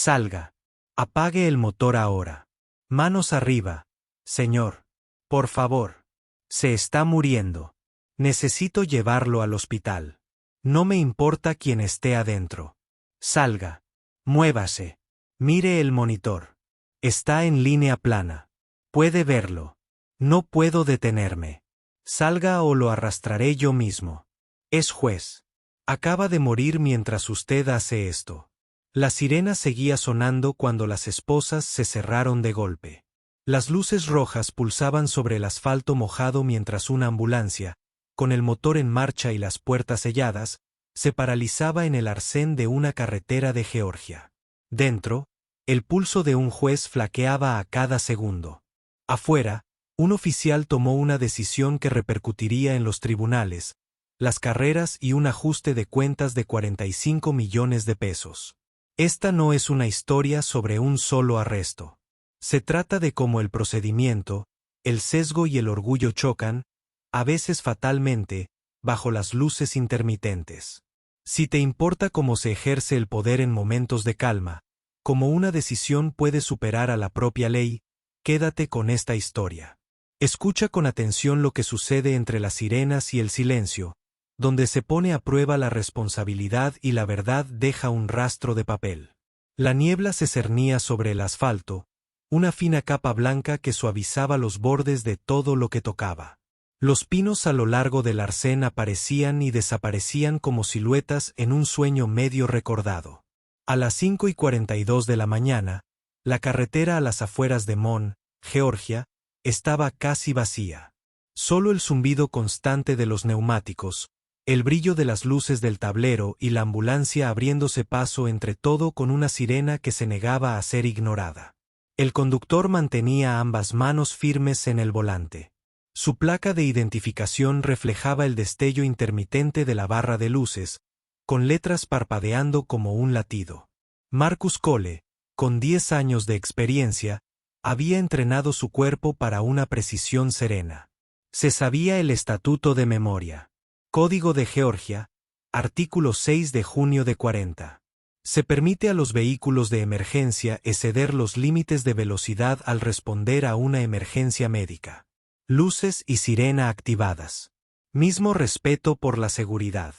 Salga. Apague el motor ahora. Manos arriba. Señor. Por favor. Se está muriendo. Necesito llevarlo al hospital. No me importa quién esté adentro. Salga. Muévase. Mire el monitor. Está en línea plana. Puede verlo. No puedo detenerme. Salga o lo arrastraré yo mismo. Es juez. Acaba de morir mientras usted hace esto. La sirena seguía sonando cuando las esposas se cerraron de golpe. Las luces rojas pulsaban sobre el asfalto mojado mientras una ambulancia, con el motor en marcha y las puertas selladas, se paralizaba en el arcén de una carretera de Georgia. Dentro, el pulso de un juez flaqueaba a cada segundo. Afuera, un oficial tomó una decisión que repercutiría en los tribunales, las carreras y un ajuste de cuentas de 45 millones de pesos. Esta no es una historia sobre un solo arresto. Se trata de cómo el procedimiento, el sesgo y el orgullo chocan, a veces fatalmente, bajo las luces intermitentes. Si te importa cómo se ejerce el poder en momentos de calma, cómo una decisión puede superar a la propia ley, quédate con esta historia. Escucha con atención lo que sucede entre las sirenas y el silencio, donde se pone a prueba la responsabilidad y la verdad deja un rastro de papel. La niebla se cernía sobre el asfalto, una fina capa blanca que suavizaba los bordes de todo lo que tocaba. Los pinos a lo largo del arcén aparecían y desaparecían como siluetas en un sueño medio recordado. A las 5:42 de la mañana, la carretera a las afueras de Mon, Georgia, estaba casi vacía. Solo el zumbido constante de los neumáticos, el brillo de las luces del tablero y la ambulancia abriéndose paso entre todo con una sirena que se negaba a ser ignorada. El conductor mantenía ambas manos firmes en el volante. Su placa de identificación reflejaba el destello intermitente de la barra de luces, con letras parpadeando como un latido. Marcus Cole, con 10 años de experiencia, había entrenado su cuerpo para una precisión serena. Se sabía el estatuto de memoria. Código de Georgia, artículo 6 de junio de 40. Se permite a los vehículos de emergencia exceder los límites de velocidad al responder a una emergencia médica. Luces y sirena activadas. Mismo respeto por la seguridad.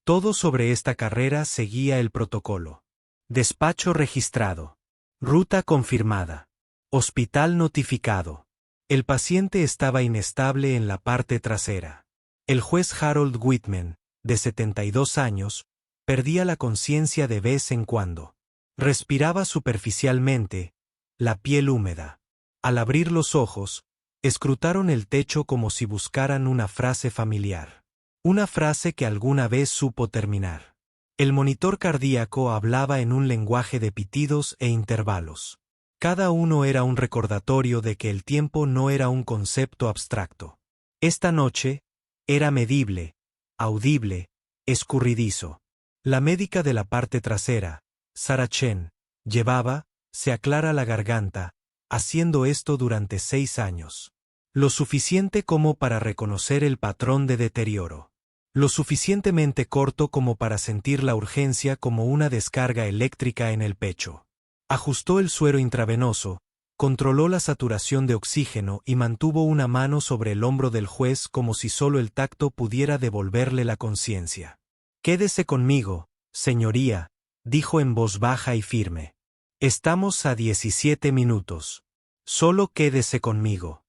Todo sobre esta carrera seguía el protocolo. Despacho registrado. Ruta confirmada. Hospital notificado. El paciente estaba inestable en la parte trasera. El juez Harold Whitman, de 72 años, perdía la conciencia de vez en cuando. Respiraba superficialmente, la piel húmeda. Al abrir los ojos, escrutaron el techo como si buscaran una frase familiar. Una frase que alguna vez supo terminar. El monitor cardíaco hablaba en un lenguaje de pitidos e intervalos. Cada uno era un recordatorio de que el tiempo no era un concepto abstracto. Esta noche, era medible, audible, escurridizo. La médica de la parte trasera, Sarah Chen, llevaba, se aclara la garganta, haciendo esto durante 6 años. Lo suficiente como para reconocer el patrón de deterioro. Lo suficientemente corto como para sentir la urgencia como una descarga eléctrica en el pecho. Ajustó el suero intravenoso, controló la saturación de oxígeno y mantuvo una mano sobre el hombro del juez como si solo el tacto pudiera devolverle la conciencia. «Quédese conmigo, señoría», dijo en voz baja y firme. «Estamos a 17 minutos. Solo quédese conmigo».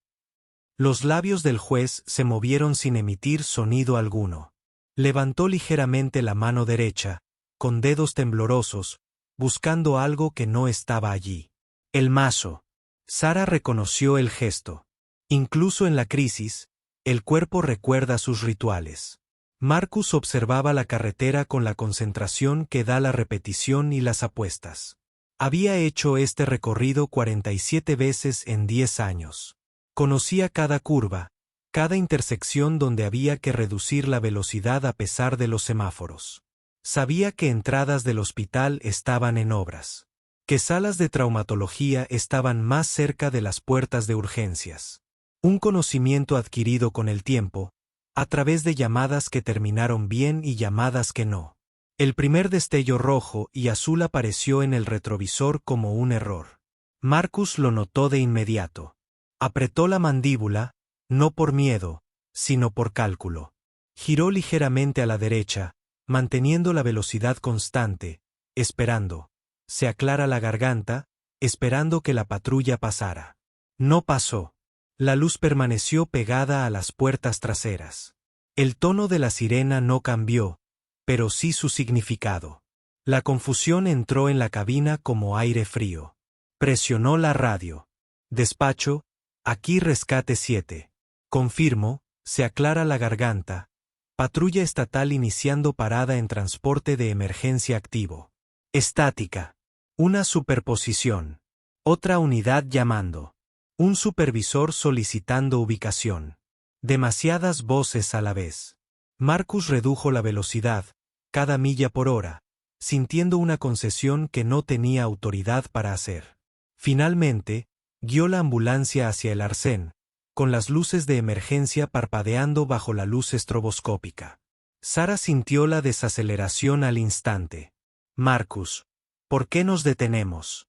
Los labios del juez se movieron sin emitir sonido alguno. Levantó ligeramente la mano derecha, con dedos temblorosos, buscando algo que no estaba allí. El mazo. Sarah reconoció el gesto. Incluso en la crisis, el cuerpo recuerda sus rituales. Marcus observaba la carretera con la concentración que da la repetición y las apuestas. Había hecho este recorrido 47 veces en 10 años. Conocía cada curva, cada intersección donde había que reducir la velocidad a pesar de los semáforos. Sabía que entradas del hospital estaban en obras. Que salas de traumatología estaban más cerca de las puertas de urgencias. Un conocimiento adquirido con el tiempo, a través de llamadas que terminaron bien y llamadas que no. El primer destello rojo y azul apareció en el retrovisor como un error. Marcus lo notó de inmediato. Apretó la mandíbula, no por miedo, sino por cálculo. Giró ligeramente a la derecha, manteniendo la velocidad constante, esperando. Se aclara la garganta, esperando que la patrulla pasara. No pasó. La luz permaneció pegada a las puertas traseras. El tono de la sirena no cambió, pero sí su significado. La confusión entró en la cabina como aire frío. Presionó la radio. Despacho, aquí rescate 7. Confirmo, se aclara la garganta. Patrulla estatal iniciando parada en transporte de emergencia activo. Estática. Una superposición. Otra unidad llamando. Un supervisor solicitando ubicación. Demasiadas voces a la vez. Marcus redujo la velocidad, cada milla por hora, sintiendo una concesión que no tenía autoridad para hacer. Finalmente, guió la ambulancia hacia el arcén, con las luces de emergencia parpadeando bajo la luz estroboscópica. Sara sintió la desaceleración al instante. Marcus, ¿por qué nos detenemos?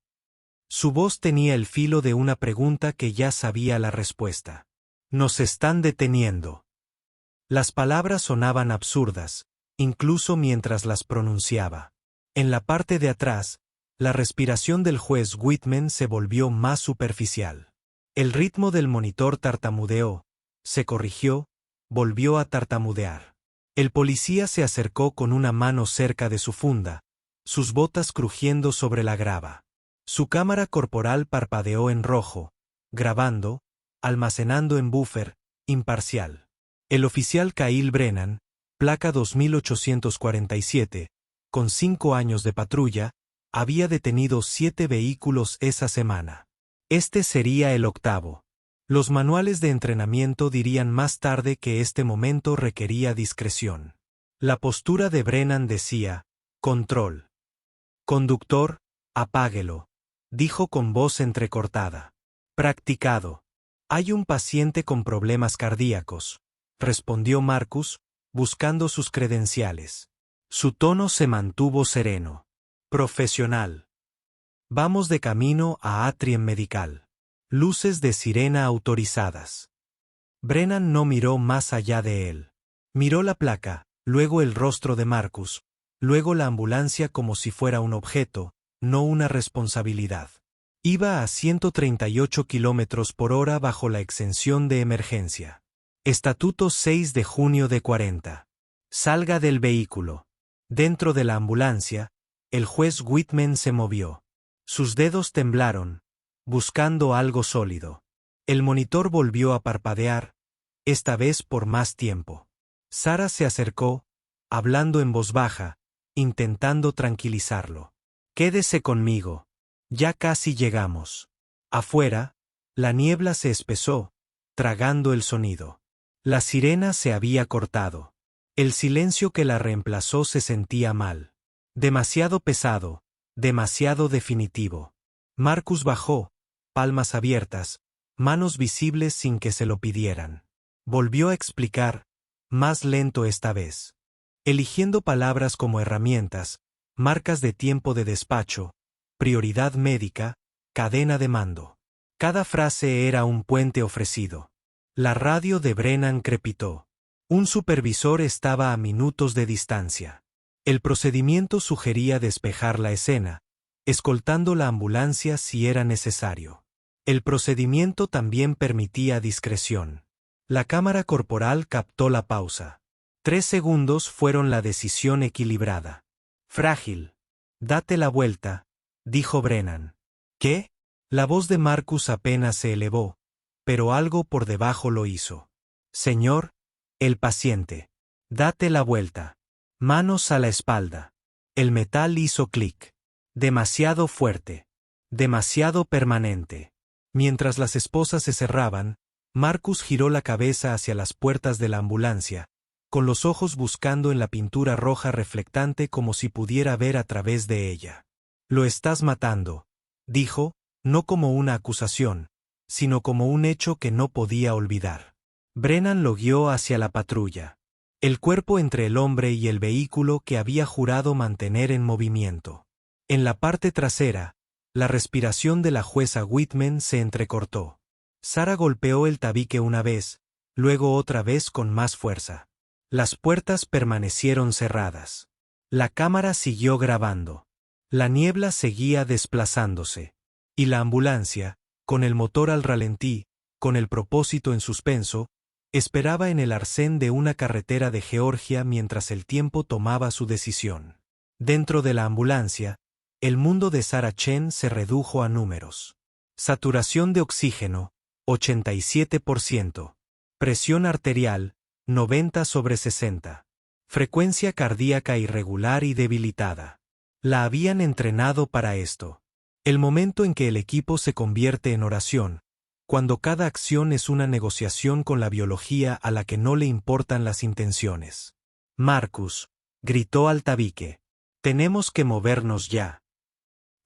Su voz tenía el filo de una pregunta que ya sabía la respuesta. Nos están deteniendo. Las palabras sonaban absurdas, incluso mientras las pronunciaba. En la parte de atrás, la respiración del juez Whitman se volvió más superficial. El ritmo del monitor tartamudeó, se corrigió, volvió a tartamudear. El policía se acercó con una mano cerca de su funda, sus botas crujiendo sobre la grava. Su cámara corporal parpadeó en rojo, grabando, almacenando en buffer, imparcial. El oficial Kyle Brennan, placa 2847, con 5 años de patrulla, había detenido 7 vehículos esa semana. Este sería el 8º. Los manuales de entrenamiento dirían más tarde que este momento requería discreción. La postura de Brennan decía, control. Conductor, apáguelo, dijo con voz entrecortada. Practicado. Hay un paciente con problemas cardíacos, respondió Marcus, buscando sus credenciales. Su tono se mantuvo sereno. Profesional. Vamos de camino a Atrium Medical. Luces de sirena autorizadas. Brennan no miró más allá de él. Miró la placa, luego el rostro de Marcus, luego la ambulancia como si fuera un objeto, no una responsabilidad. Iba a 138 kilómetros por hora bajo la exención de emergencia. Estatuto 6 de junio de 40. Salga del vehículo. Dentro de la ambulancia, el juez Whitman se movió. Sus dedos temblaron, buscando algo sólido. El monitor volvió a parpadear, esta vez por más tiempo. Sara se acercó, hablando en voz baja, intentando tranquilizarlo. Quédese conmigo. Ya casi llegamos. Afuera, la niebla se espesó, tragando el sonido. La sirena se había cortado. El silencio que la reemplazó se sentía mal. Demasiado pesado, demasiado definitivo. Marcus bajó, palmas abiertas, manos visibles sin que se lo pidieran. Volvió a explicar, más lento esta vez. Eligiendo palabras como herramientas, marcas de tiempo de despacho, prioridad médica, cadena de mando. Cada frase era un puente ofrecido. La radio de Brennan crepitó. Un supervisor estaba a minutos de distancia. El procedimiento sugería despejar la escena, escoltando la ambulancia si era necesario. El procedimiento también permitía discreción. La cámara corporal captó la pausa. 3 segundos fueron la decisión equilibrada. Frágil. Date la vuelta, dijo Brennan. ¿Qué? La voz de Marcus apenas se elevó, pero algo por debajo lo hizo. Señor, el paciente. Date la vuelta. Manos a la espalda. El metal hizo clic. Demasiado fuerte. Demasiado permanente. Mientras las esposas se cerraban, Marcus giró la cabeza hacia las puertas de la ambulancia, con los ojos buscando en la pintura roja reflectante como si pudiera ver a través de ella. Lo estás matando, dijo, no como una acusación, sino como un hecho que no podía olvidar. Brennan lo guió hacia la patrulla. El cuerpo entre el hombre y el vehículo que había jurado mantener en movimiento. En la parte trasera, la respiración de la jueza Whitman se entrecortó. Sara golpeó el tabique una vez, luego otra vez con más fuerza. Las puertas permanecieron cerradas. La cámara siguió grabando. La niebla seguía desplazándose. Y la ambulancia, con el motor al ralentí, con el propósito en suspenso, esperaba en el arcén de una carretera de Georgia mientras el tiempo tomaba su decisión. Dentro de la ambulancia, el mundo de Sarah Chen se redujo a números. Saturación de oxígeno, 87%. Presión arterial, 90/60. Frecuencia cardíaca irregular y debilitada. La habían entrenado para esto. El momento en que el equipo se convierte en oración, cuando cada acción es una negociación con la biología a la que no le importan las intenciones. Marcus, gritó al tabique. Tenemos que movernos ya.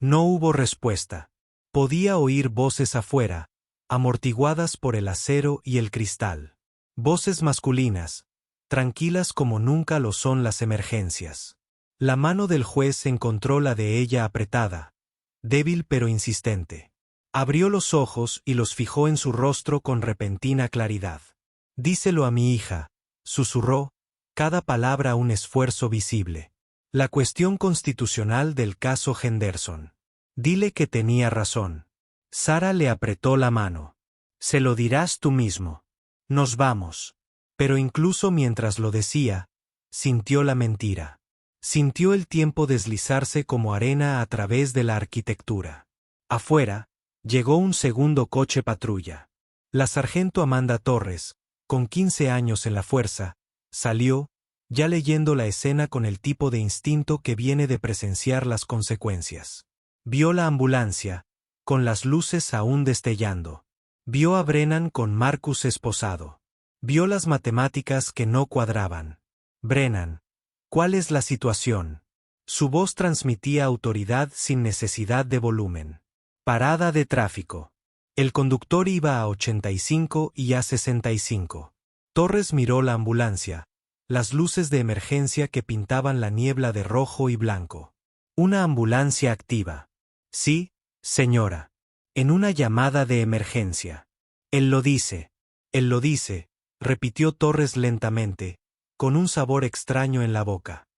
No hubo respuesta. Podía oír voces afuera, amortiguadas por el acero y el cristal. Voces masculinas, tranquilas como nunca lo son las emergencias. La mano del juez encontró la de ella apretada, débil pero insistente. Abrió los ojos y los fijó en su rostro con repentina claridad. Díselo a mi hija, susurró, cada palabra un esfuerzo visible. La cuestión constitucional del caso Henderson. Dile que tenía razón. Sara le apretó la mano. Se lo dirás tú mismo. Nos vamos. Pero incluso mientras lo decía, sintió la mentira. Sintió el tiempo deslizarse como arena a través de la arquitectura. Afuera, llegó un segundo coche patrulla. La sargento Amanda Torres, con 15 años en la fuerza, salió, ya leyendo la escena con el tipo de instinto que viene de presenciar las consecuencias. Vio la ambulancia, con las luces aún destellando. Vio a Brennan con Marcus esposado. Vio las matemáticas que no cuadraban. Brennan, ¿cuál es la situación? Su voz transmitía autoridad sin necesidad de volumen. Parada de tráfico. El conductor iba a 85 y a 65. Torres miró la ambulancia, las luces de emergencia que pintaban la niebla de rojo y blanco. Una ambulancia activa. Sí, señora. En una llamada de emergencia. Él lo dice, repitió Torres lentamente, con un sabor extraño en la boca.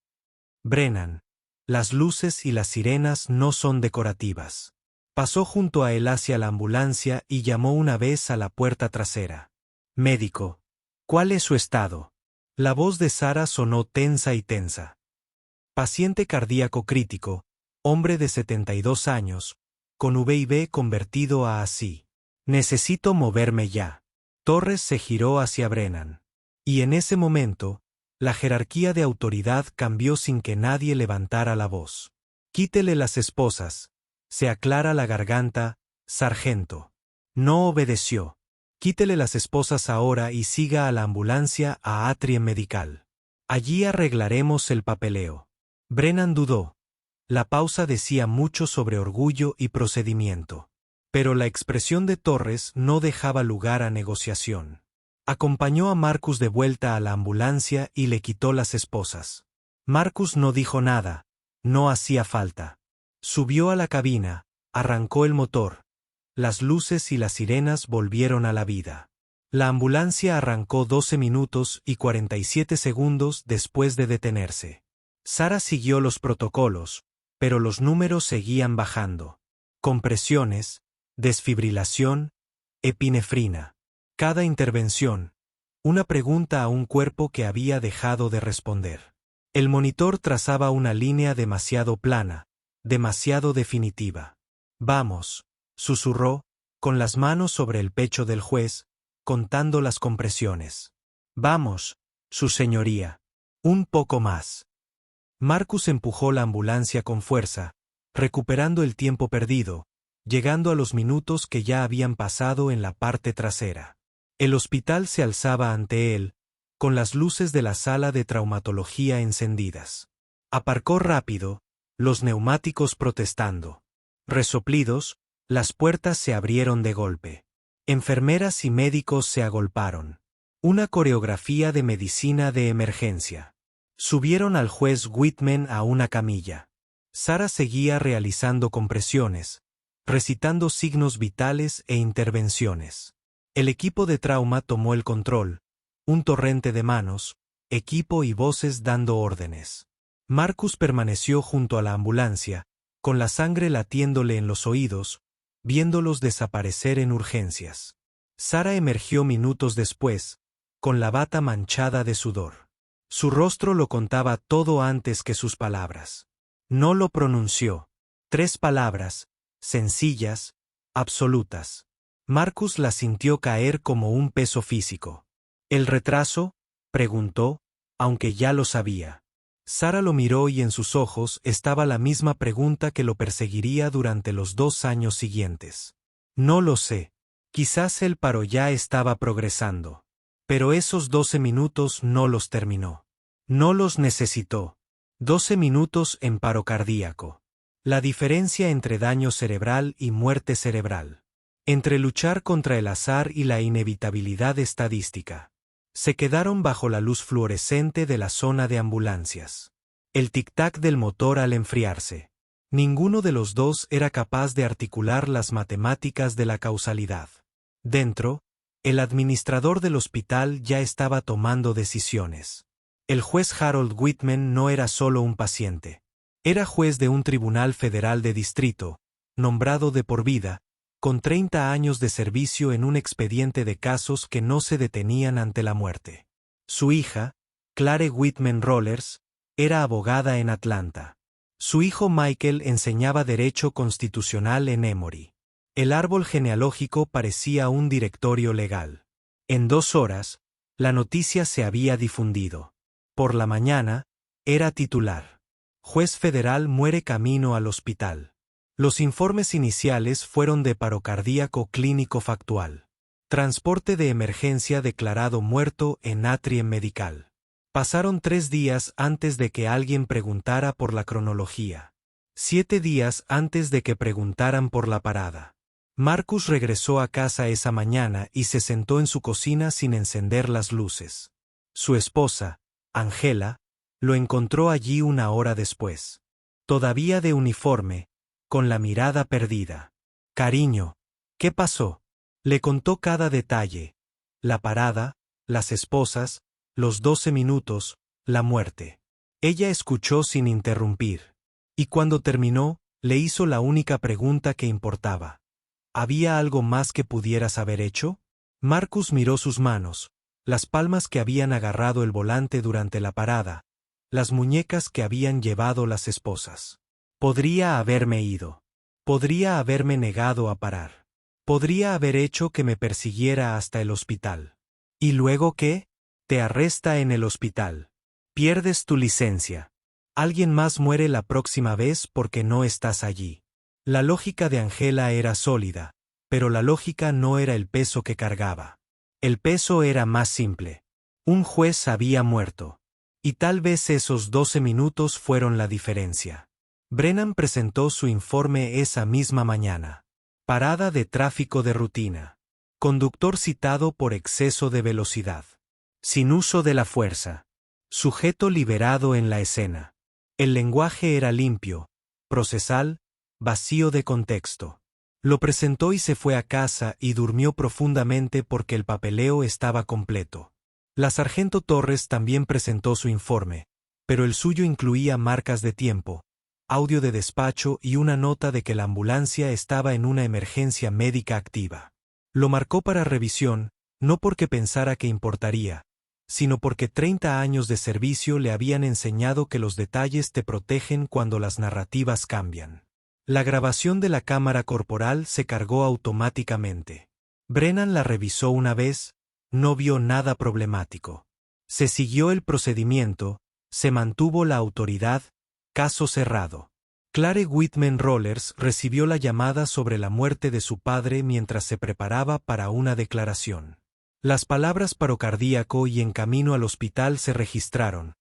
Brennan, las luces y las sirenas no son decorativas. Pasó junto a él hacia la ambulancia y llamó una vez a la puerta trasera. Médico, ¿cuál es su estado? La voz de Sara sonó tensa y tensa. Paciente cardíaco crítico, hombre de 72 años, con VIB convertido a ASI. Necesito moverme ya. Torres se giró hacia Brennan. Y en ese momento, la jerarquía de autoridad cambió sin que nadie levantara la voz. Quítele las esposas. Se aclara la garganta, sargento. No obedeció. Quítele las esposas ahora y siga a la ambulancia a Atrium Medical. Allí arreglaremos el papeleo. Brennan dudó. La pausa decía mucho sobre orgullo y procedimiento. Pero la expresión de Torres no dejaba lugar a negociación. Acompañó a Marcus de vuelta a la ambulancia y le quitó las esposas. Marcus no dijo nada, no hacía falta. Subió a la cabina, arrancó el motor. Las luces y las sirenas volvieron a la vida. La ambulancia arrancó 12 minutos y 47 segundos después de detenerse. Sara siguió los protocolos, pero los números seguían bajando. Compresiones, desfibrilación, epinefrina. Cada intervención, una pregunta a un cuerpo que había dejado de responder. El monitor trazaba una línea demasiado plana, demasiado definitiva. Vamos, susurró, con las manos sobre el pecho del juez, contando las compresiones. Vamos, su señoría. Un poco más. Marcus empujó la ambulancia con fuerza, recuperando el tiempo perdido, llegando a los minutos que ya habían pasado en la parte trasera. El hospital se alzaba ante él, con las luces de la sala de traumatología encendidas. Aparcó rápido, los neumáticos protestando. Resoplidos, las puertas se abrieron de golpe. Enfermeras y médicos se agolparon. Una coreografía de medicina de emergencia. Subieron al juez Whitman a una camilla. Sarah seguía realizando compresiones, recitando signos vitales e intervenciones. El equipo de trauma tomó el control, un torrente de manos, equipo y voces dando órdenes. Marcus permaneció junto a la ambulancia, con la sangre latiéndole en los oídos, viéndolos desaparecer en urgencias. Sarah emergió minutos después, con la bata manchada de sudor. Su rostro lo contaba todo antes que sus palabras. No lo pronunció. 3 palabras, sencillas, absolutas. Marcus las sintió caer como un peso físico. ¿El retraso?, preguntó, aunque ya lo sabía. Sarah lo miró y en sus ojos estaba la misma pregunta que lo perseguiría durante los 2 años siguientes. No lo sé. Quizás el paro ya estaba progresando. Pero esos 12 minutos no los terminó. No los necesitó. 12 minutos en paro cardíaco. La diferencia entre daño cerebral y muerte cerebral. Entre luchar contra el azar y la inevitabilidad estadística. Se quedaron bajo la luz fluorescente de la zona de ambulancias. El tic-tac del motor al enfriarse. Ninguno de los dos era capaz de articular las matemáticas de la causalidad. Dentro, el administrador del hospital ya estaba tomando decisiones. El juez Harold Whitman no era solo un paciente. Era juez de un tribunal federal de distrito, nombrado de por vida, con 30 años de servicio en un expediente de casos que no se detenían ante la muerte. Su hija, Clare Whitman Rollers, era abogada en Atlanta. Su hijo Michael enseñaba Derecho Constitucional en Emory. El árbol genealógico parecía un directorio legal. En 2 horas, la noticia se había difundido. Por la mañana, era titular. Juez federal muere camino al hospital. Los informes iniciales fueron de paro cardíaco clínico factual. Transporte de emergencia declarado muerto en Atrium Medical. Pasaron 3 días antes de que alguien preguntara por la cronología. 7 días antes de que preguntaran por la parada. Marcus regresó a casa esa mañana y se sentó en su cocina sin encender las luces. Su esposa, Angela, lo encontró allí 1 hora después. Todavía de uniforme, con la mirada perdida. Cariño, ¿qué pasó? Le contó cada detalle. La parada, las esposas, los 12 minutos, la muerte. Ella escuchó sin interrumpir. Y cuando terminó, le hizo la única pregunta que importaba. ¿Había algo más que pudieras haber hecho? Marcus miró sus manos, las palmas que habían agarrado el volante durante la parada, las muñecas que habían llevado las esposas. Podría haberme ido. Podría haberme negado a parar. Podría haber hecho que me persiguiera hasta el hospital. ¿Y luego qué? Te arresta en el hospital. Pierdes tu licencia. Alguien más muere la próxima vez porque no estás allí. La lógica de Angela era sólida, pero la lógica no era el peso que cargaba. El peso era más simple. Un juez había muerto. Y tal vez esos 12 minutos fueron la diferencia. Brennan presentó su informe esa misma mañana. Parada de tráfico de rutina. Conductor citado por exceso de velocidad. Sin uso de la fuerza. Sujeto liberado en la escena. El lenguaje era limpio, procesal, vacío de contexto. Lo presentó y se fue a casa y durmió profundamente porque el papeleo estaba completo. La sargento Torres también presentó su informe, pero el suyo incluía marcas de tiempo, audio de despacho y una nota de que la ambulancia estaba en una emergencia médica activa. Lo marcó para revisión, no porque pensara que importaría, sino porque 30 años de servicio le habían enseñado que los detalles te protegen cuando las narrativas cambian. La grabación de la cámara corporal se cargó automáticamente. Brennan la revisó una vez, no vio nada problemático. Se siguió el procedimiento, se mantuvo la autoridad, caso cerrado. Clare Whitman Rollers recibió la llamada sobre la muerte de su padre mientras se preparaba para una declaración. Las palabras paro cardíaco y en camino al hospital se registraron,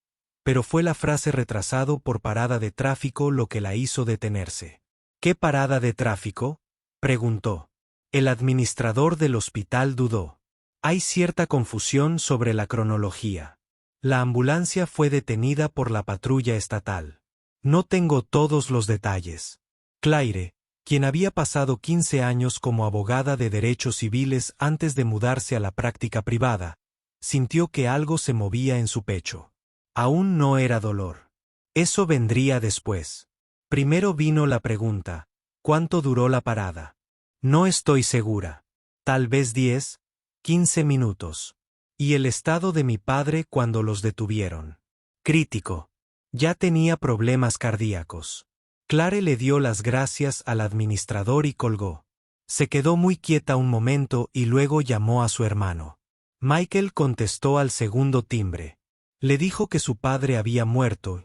pero fue la frase retrasado por parada de tráfico lo que la hizo detenerse. ¿Qué parada de tráfico?, preguntó. El administrador del hospital dudó. Hay cierta confusión sobre la cronología. La ambulancia fue detenida por la patrulla estatal. No tengo todos los detalles. Claire, quien había pasado 15 años como abogada de derechos civiles antes de mudarse a la práctica privada, sintió que algo se movía en su pecho. Aún no era dolor. Eso vendría después. Primero vino la pregunta: ¿cuánto duró la parada? No estoy segura. Tal vez 10, 15 minutos. Y el estado de mi padre cuando los detuvieron. Crítico. Ya tenía problemas cardíacos. Claire le dio las gracias al administrador y colgó. Se quedó muy quieta un momento y luego llamó a su hermano. Michael contestó al segundo timbre. Le dijo que su padre había muerto,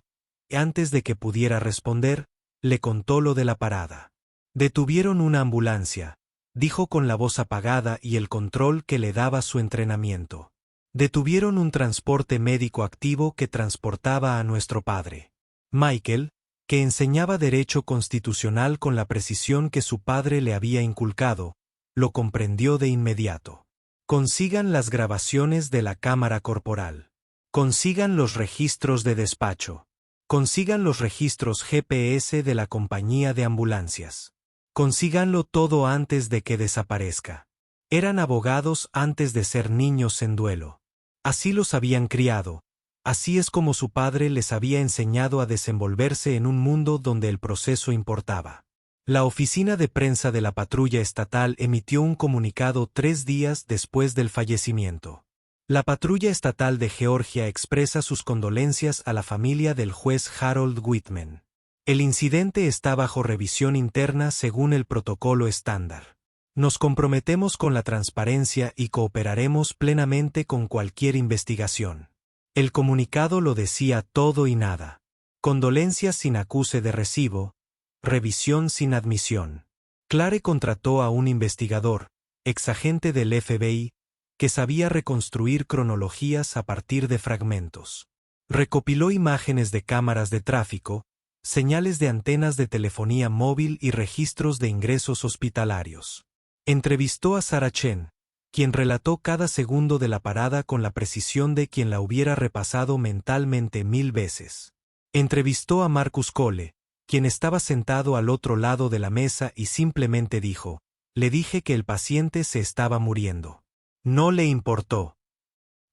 y antes de que pudiera responder, le contó lo de la parada. Detuvieron una ambulancia, dijo con la voz apagada y el control que le daba su entrenamiento. Detuvieron un transporte médico activo que transportaba a nuestro padre. Michael, que enseñaba derecho constitucional con la precisión que su padre le había inculcado, lo comprendió de inmediato. Consigan las grabaciones de la cámara corporal. Consigan los registros de despacho. Consigan los registros GPS de la compañía de ambulancias. Consíganlo todo antes de que desaparezca. Eran abogados antes de ser niños en duelo. Así los habían criado. Así es como su padre les había enseñado a desenvolverse en un mundo donde el proceso importaba. La oficina de prensa de la patrulla estatal emitió un comunicado 3 días después del fallecimiento. La patrulla estatal de Georgia expresa sus condolencias a la familia del juez Harold Whitman. El incidente está bajo revisión interna según el protocolo estándar. Nos comprometemos con la transparencia y cooperaremos plenamente con cualquier investigación. El comunicado lo decía todo y nada. Condolencias sin acuse de recibo, revisión sin admisión. Claire contrató a un investigador, exagente del FBI, que sabía reconstruir cronologías a partir de fragmentos. Recopiló imágenes de cámaras de tráfico, señales de antenas de telefonía móvil y registros de ingresos hospitalarios. Entrevistó a Sarah Chen, quien relató cada segundo de la parada con la precisión de quien la hubiera repasado mentalmente 1000 veces. Entrevistó a Marcus Cole, quien estaba sentado al otro lado de la mesa y simplemente dijo: le dije que el paciente se estaba muriendo. No le importó.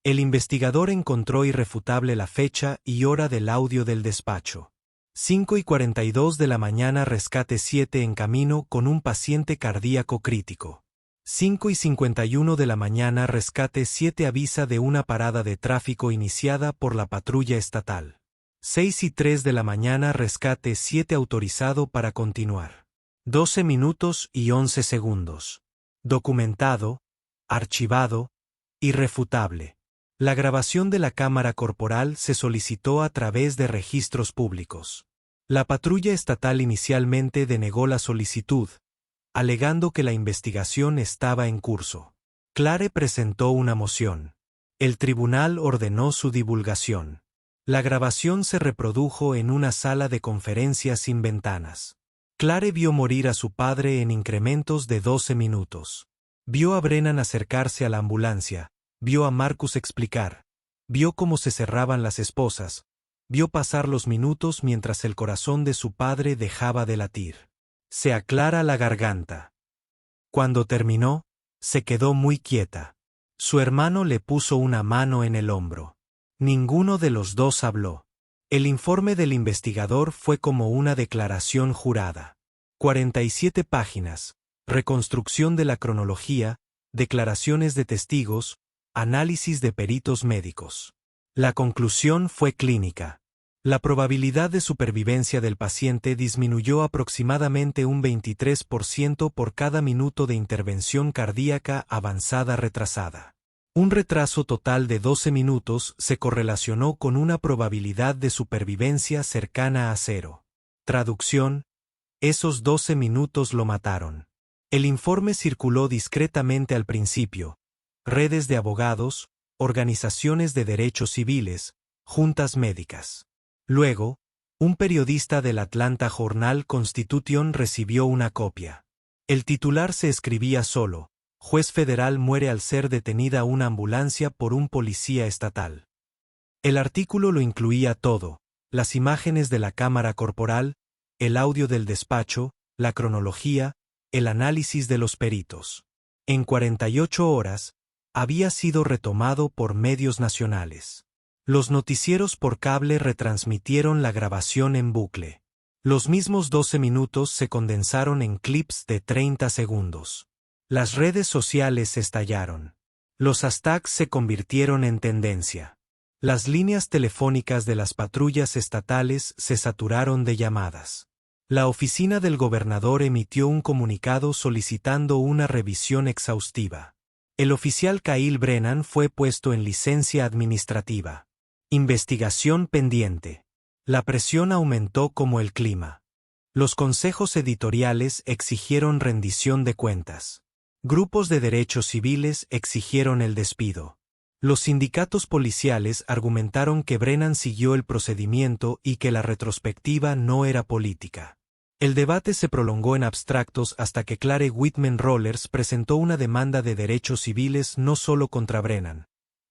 El investigador encontró irrefutable la fecha y hora del audio del despacho. 5:42 de la mañana, rescate 7 en camino con un paciente cardíaco crítico. 5:51 de la mañana, rescate 7 avisa de una parada de tráfico iniciada por la patrulla estatal. 6:03 de la mañana, rescate 7 autorizado para continuar. 12 minutos y 11 segundos. Documentado, archivado, irrefutable. La grabación de la cámara corporal se solicitó a través de registros públicos. La patrulla estatal inicialmente denegó la solicitud, alegando que la investigación estaba en curso. Claire presentó una moción. El tribunal ordenó su divulgación. La grabación se reprodujo en una sala de conferencias sin ventanas. Claire vio morir a su padre en incrementos de 12 minutos. Vio a Brennan acercarse a la ambulancia. Vio a Marcus explicar, vio cómo se cerraban las esposas, vio pasar los minutos mientras el corazón de su padre dejaba de latir. Se aclara la garganta. Cuando terminó, se quedó muy quieta. Su hermano le puso una mano en el hombro. Ninguno de los dos habló. El informe del investigador fue como una declaración jurada. 47 páginas, reconstrucción de la cronología, declaraciones de testigos, análisis de peritos médicos. La conclusión fue clínica. La probabilidad de supervivencia del paciente disminuyó aproximadamente un 23% por cada minuto de intervención cardíaca avanzada retrasada. Un retraso total de 12 minutos se correlacionó con una probabilidad de supervivencia cercana a 0. Traducción: esos 12 minutos lo mataron. El informe circuló discretamente al principio. Redes de abogados, organizaciones de derechos civiles, juntas médicas. Luego, un periodista del Atlanta Journal-Constitution recibió una copia. El titular se escribía solo: Juez federal muere al ser detenida una ambulancia por un policía estatal. El artículo lo incluía todo: las imágenes de la cámara corporal, el audio del despacho, la cronología, el análisis de los peritos. En 48 horas, había sido retomado por medios nacionales. Los noticieros por cable retransmitieron la grabación en bucle. Los mismos 12 minutos se condensaron en clips de 30 segundos. Las redes sociales estallaron. Los hashtags se convirtieron en tendencia. Las líneas telefónicas de las patrullas estatales se saturaron de llamadas. La oficina del gobernador emitió un comunicado solicitando una revisión exhaustiva. El oficial Kyle Brennan fue puesto en licencia administrativa. Investigación pendiente. La presión aumentó como el clima. Los consejos editoriales exigieron rendición de cuentas. Grupos de derechos civiles exigieron el despido. Los sindicatos policiales argumentaron que Brennan siguió el procedimiento y que la retrospectiva no era política. El debate se prolongó en abstractos hasta que Clare Whitman Rollers presentó una demanda de derechos civiles no solo contra Brennan,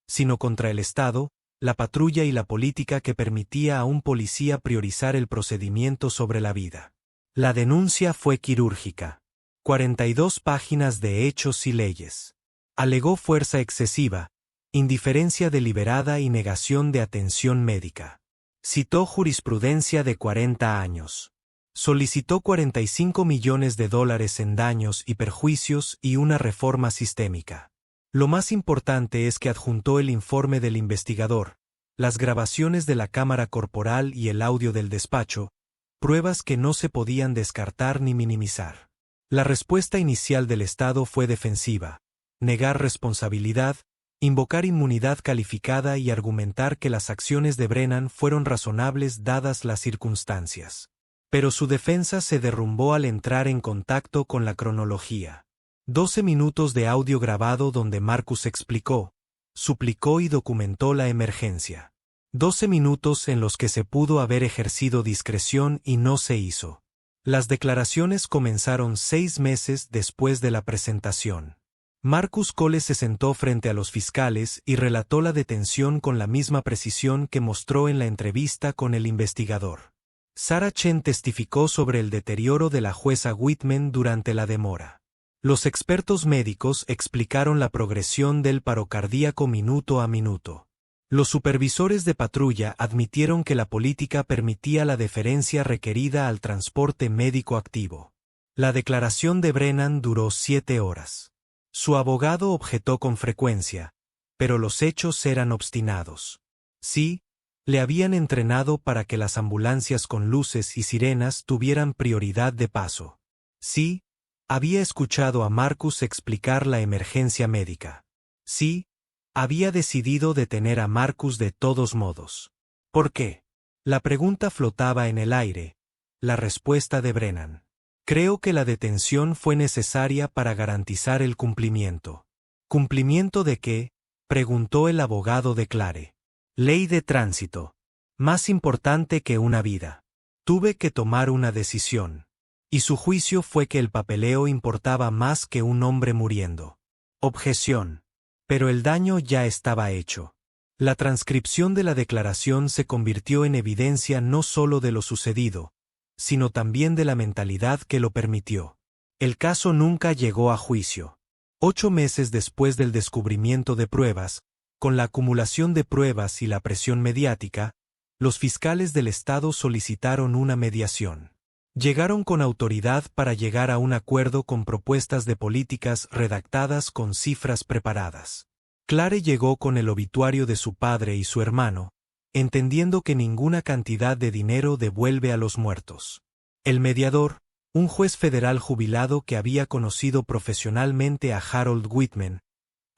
sino contra el Estado, la patrulla y la política que permitía a un policía priorizar el procedimiento sobre la vida. La denuncia fue quirúrgica. 42 páginas de hechos y leyes. Alegó fuerza excesiva, indiferencia deliberada y negación de atención médica. Citó jurisprudencia de 40 años. Solicitó $45 millones en daños y perjuicios y una reforma sistémica. Lo más importante es que adjuntó el informe del investigador, las grabaciones de la cámara corporal y el audio del despacho, pruebas que no se podían descartar ni minimizar. La respuesta inicial del Estado fue defensiva: negar responsabilidad, invocar inmunidad calificada y argumentar que las acciones de Brennan fueron razonables dadas las circunstancias. Pero su defensa se derrumbó al entrar en contacto con la cronología. 12 minutos de audio grabado donde Marcus explicó, suplicó y documentó la emergencia. 12 minutos en los que se pudo haber ejercido discreción y no se hizo. Las declaraciones comenzaron 6 meses después de la presentación. Marcus Cole se sentó frente a los fiscales y relató la detención con la misma precisión que mostró en la entrevista con el investigador. Sarah Chen testificó sobre el deterioro de la jueza Whitman durante la demora. Los expertos médicos explicaron la progresión del paro cardíaco minuto a minuto. Los supervisores de patrulla admitieron que la política permitía la deferencia requerida al transporte médico activo. La declaración de Brennan duró 7 horas. Su abogado objetó con frecuencia, pero los hechos eran obstinados. Sí, le habían entrenado para que las ambulancias con luces y sirenas tuvieran prioridad de paso. Sí, había escuchado a Marcus explicar la emergencia médica. Sí, había decidido detener a Marcus de todos modos. ¿Por qué? La pregunta flotaba en el aire. La respuesta de Brennan: creo que la detención fue necesaria para garantizar el cumplimiento. ¿Cumplimiento de qué?, preguntó el abogado de Clare. Ley de tránsito. Más importante que una vida. Tuve que tomar una decisión. Y su juicio fue que el papeleo importaba más que un hombre muriendo. Objeción. Pero el daño ya estaba hecho. La transcripción de la declaración se convirtió en evidencia no solo de lo sucedido, sino también de la mentalidad que lo permitió. El caso nunca llegó a juicio. 8 meses después del descubrimiento de pruebas, con la acumulación de pruebas y la presión mediática, los fiscales del Estado solicitaron una mediación. Llegaron con autoridad para llegar a un acuerdo con propuestas de políticas redactadas con cifras preparadas. Clare llegó con el obituario de su padre y su hermano, entendiendo que ninguna cantidad de dinero devuelve a los muertos. El mediador, un juez federal jubilado que había conocido profesionalmente a Harold Whitman,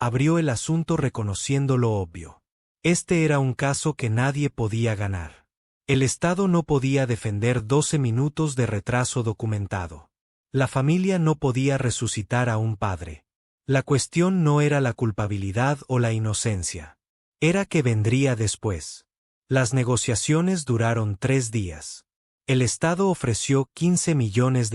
abrió el asunto reconociendo lo obvio. Este era un caso que nadie podía ganar. El Estado no podía defender 12 minutos de retraso documentado. La familia no podía resucitar a un padre. La cuestión no era la culpabilidad o la inocencia. Era que vendría después. Las negociaciones duraron 3 días. El Estado ofreció $15 millones.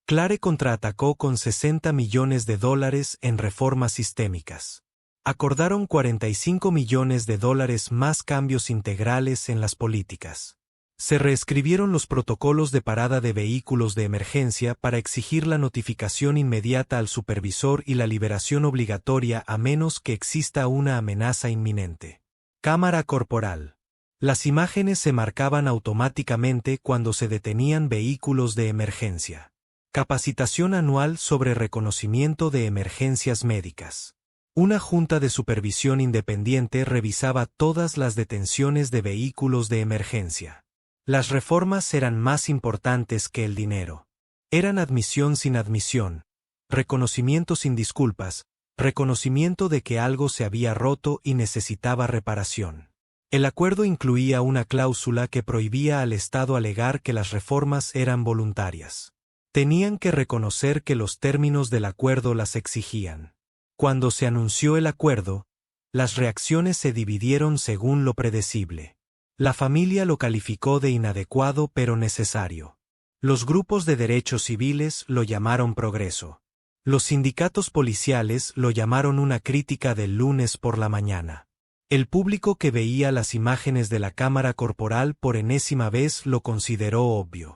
Clare contraatacó con $60 millones en reformas sistémicas. Acordaron $45 millones más cambios integrales en las políticas. Se reescribieron los protocolos de parada de vehículos de emergencia para exigir la notificación inmediata al supervisor y la liberación obligatoria a menos que exista una amenaza inminente. Cámara corporal. Las imágenes se marcaban automáticamente cuando se detenían vehículos de emergencia. Capacitación anual sobre reconocimiento de emergencias médicas. Una junta de supervisión independiente revisaba todas las detenciones de vehículos de emergencia. Las reformas eran más importantes que el dinero. Eran admisión sin admisión, reconocimiento sin disculpas, reconocimiento de que algo se había roto y necesitaba reparación. El acuerdo incluía una cláusula que prohibía al Estado alegar que las reformas eran voluntarias. Tenían que reconocer que los términos del acuerdo las exigían. Cuando se anunció el acuerdo, las reacciones se dividieron según lo predecible. La familia lo calificó de inadecuado pero necesario. Los grupos de derechos civiles lo llamaron progreso. Los sindicatos policiales lo llamaron una crítica del lunes por la mañana. El público que veía las imágenes de la cámara corporal por enésima vez lo consideró obvio.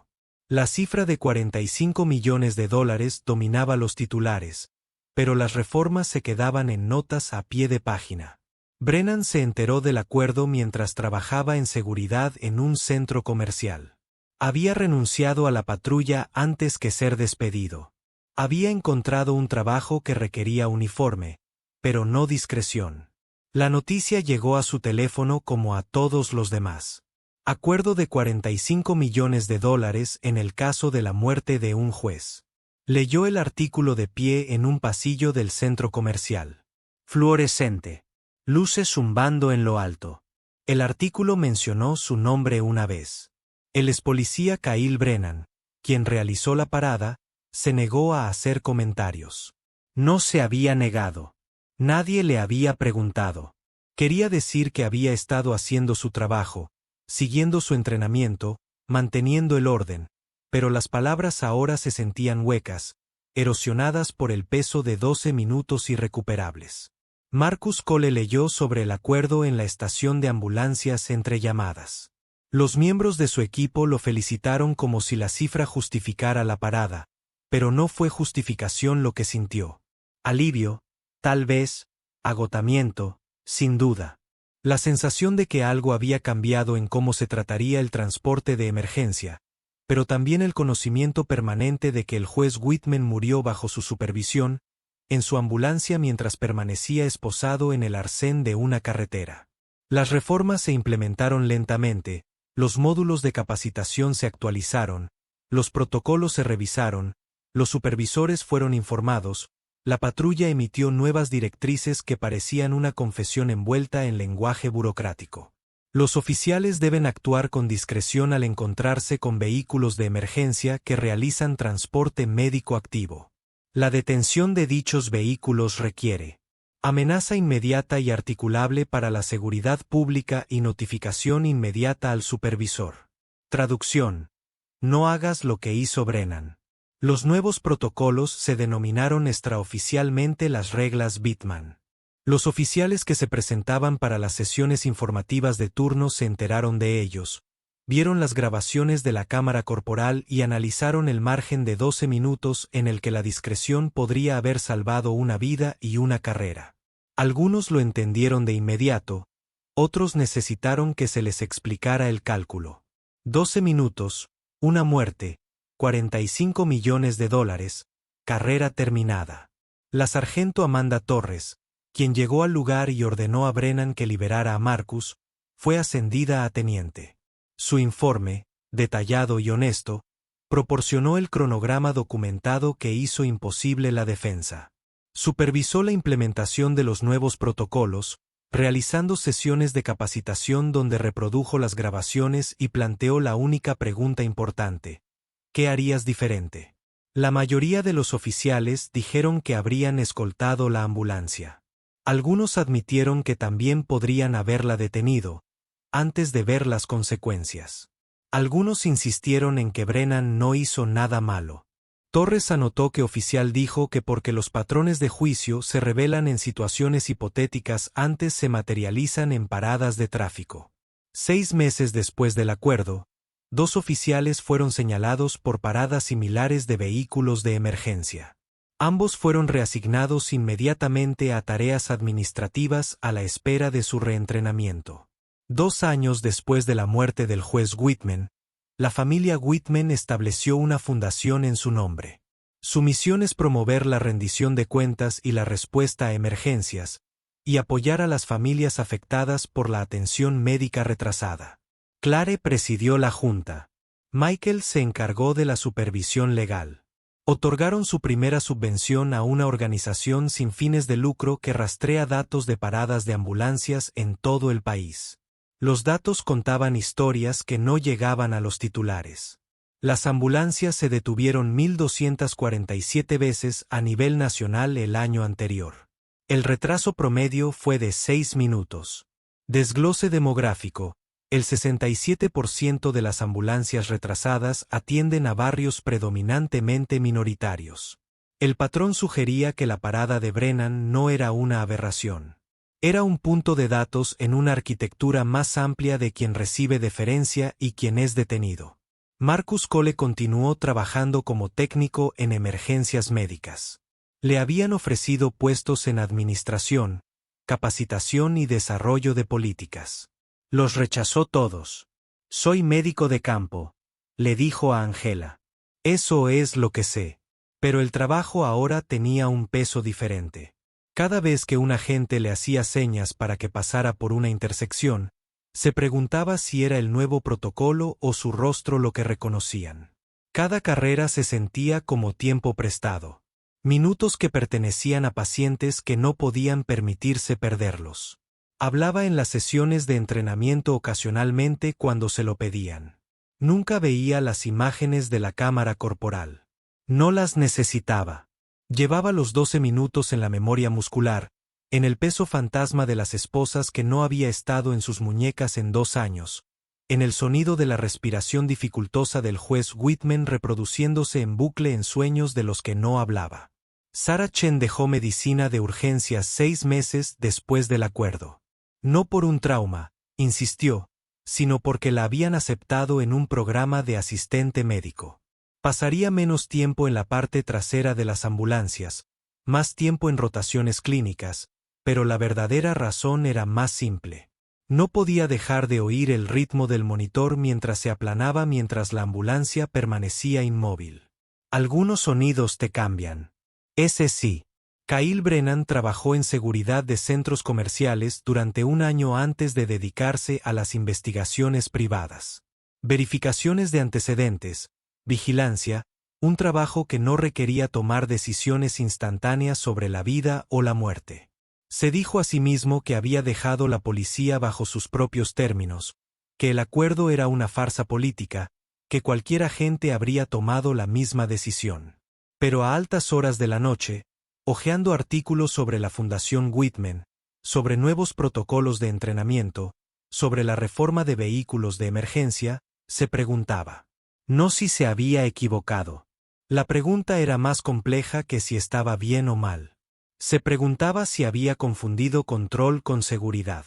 La cifra de $45 millones dominaba los titulares, pero las reformas se quedaban en notas a pie de página. Brennan se enteró del acuerdo mientras trabajaba en seguridad en un centro comercial. Había renunciado a la patrulla antes que ser despedido. Había encontrado un trabajo que requería uniforme, pero no discreción. La noticia llegó a su teléfono como a todos los demás. Acuerdo de $45 millones en el caso de la muerte de un juez. Leyó el artículo de pie en un pasillo del centro comercial. Fluorescente. Luces zumbando en lo alto. El artículo mencionó su nombre una vez. El expolicía Kyle Brennan, quien realizó la parada, se negó a hacer comentarios. No se había negado. Nadie le había preguntado. Quería decir que había estado haciendo su trabajo, siguiendo su entrenamiento, manteniendo el orden, pero las palabras ahora se sentían huecas, erosionadas por el peso de 12 minutos irrecuperables. Marcus Cole leyó sobre el acuerdo en la estación de ambulancias entre llamadas. Los miembros de su equipo lo felicitaron como si la cifra justificara la parada, pero no fue justificación lo que sintió. Alivio, tal vez, agotamiento, sin duda. La sensación de que algo había cambiado en cómo se trataría el transporte de emergencia, pero también el conocimiento permanente de que el juez Whitman murió bajo su supervisión, en su ambulancia mientras permanecía esposado en el arcén de una carretera. Las reformas se implementaron lentamente, los módulos de capacitación se actualizaron, los protocolos se revisaron, los supervisores fueron informados, la patrulla emitió nuevas directrices que parecían una confesión envuelta en lenguaje burocrático. Los oficiales deben actuar con discreción al encontrarse con vehículos de emergencia que realizan transporte médico activo. La detención de dichos vehículos requiere amenaza inmediata y articulable para la seguridad pública y notificación inmediata al supervisor. Traducción. No hagas lo que hizo Brennan. Los nuevos protocolos se denominaron extraoficialmente las reglas Bittman. Los oficiales que se presentaban para las sesiones informativas de turno se enteraron de ellos, vieron las grabaciones de la cámara corporal y analizaron el margen de 12 minutos en el que la discreción podría haber salvado una vida y una carrera. Algunos lo entendieron de inmediato, otros necesitaron que se les explicara el cálculo. 12 minutos, una muerte, $45 millones, carrera terminada. La sargento Amanda Torres, quien llegó al lugar y ordenó a Brennan que liberara a Marcus, fue ascendida a teniente. Su informe, detallado y honesto, proporcionó el cronograma documentado que hizo imposible la defensa. Supervisó la implementación de los nuevos protocolos, realizando sesiones de capacitación donde reprodujo las grabaciones y planteó la única pregunta importante: ¿qué harías diferente? La mayoría de los oficiales dijeron que habrían escoltado la ambulancia. Algunos admitieron que también podrían haberla detenido, antes de ver las consecuencias. Algunos insistieron en que Brennan no hizo nada malo. Torres anotó que oficial dijo que porque los patrones de juicio se revelan en situaciones hipotéticas antes se materializan en paradas de tráfico. 6 meses después del acuerdo, 2 oficiales fueron señalados por paradas similares de vehículos de emergencia. Ambos fueron reasignados inmediatamente a tareas administrativas a la espera de su reentrenamiento. 2 años después de la muerte del juez Whitman, la familia Whitman estableció una fundación en su nombre. Su misión es promover la rendición de cuentas y la respuesta a emergencias, y apoyar a las familias afectadas por la atención médica retrasada. Clare presidió la junta. Michael se encargó de la supervisión legal. Otorgaron su primera subvención a una organización sin fines de lucro que rastrea datos de paradas de ambulancias en todo el país. Los datos contaban historias que no llegaban a los titulares. Las ambulancias se detuvieron 1.247 veces a nivel nacional el año anterior. El retraso promedio fue de 6 minutos. Desglose demográfico. El 67% de las ambulancias retrasadas atienden a barrios predominantemente minoritarios. El patrón sugería que la parada de Brennan no era una aberración. Era un punto de datos en una arquitectura más amplia de quien recibe deferencia y quien es detenido. Marcus Cole continuó trabajando como técnico en emergencias médicas. Le habían ofrecido puestos en administración, capacitación y desarrollo de políticas. Los rechazó todos. Soy médico de campo, le dijo a Angela. Eso es lo que sé. Pero el trabajo ahora tenía un peso diferente. Cada vez que un agente le hacía señas para que pasara por una intersección, se preguntaba si era el nuevo protocolo o su rostro lo que reconocían. Cada carrera se sentía como tiempo prestado. Minutos que pertenecían a pacientes que no podían permitirse perderlos. Hablaba en las sesiones de entrenamiento ocasionalmente cuando se lo pedían. Nunca veía las imágenes de la cámara corporal. No las necesitaba. Llevaba los 12 minutos en la memoria muscular, en el peso fantasma de las esposas que no había estado en sus muñecas en 2 años, en el sonido de la respiración dificultosa del juez Whitman reproduciéndose en bucle en sueños de los que no hablaba. Sarah Chen dejó medicina de urgencias 6 meses después del acuerdo. No por un trauma, insistió, sino porque la habían aceptado en un programa de asistente médico. Pasaría menos tiempo en la parte trasera de las ambulancias, más tiempo en rotaciones clínicas, pero la verdadera razón era más simple. No podía dejar de oír el ritmo del monitor mientras se aplanaba mientras la ambulancia permanecía inmóvil. Algunos sonidos te cambian. Ese sí. Kyle Brennan trabajó en seguridad de centros comerciales durante 1 año antes de dedicarse a las investigaciones privadas. Verificaciones de antecedentes, vigilancia, un trabajo que no requería tomar decisiones instantáneas sobre la vida o la muerte. Se dijo a sí mismo que había dejado la policía bajo sus propios términos, que el acuerdo era una farsa política, que cualquier agente habría tomado la misma decisión. Pero a altas horas de la noche, hojeando artículos sobre la Fundación Whitman, sobre nuevos protocolos de entrenamiento, sobre la reforma de vehículos de emergencia, se preguntaba. No si se había equivocado. La pregunta era más compleja que si estaba bien o mal. Se preguntaba si había confundido control con seguridad.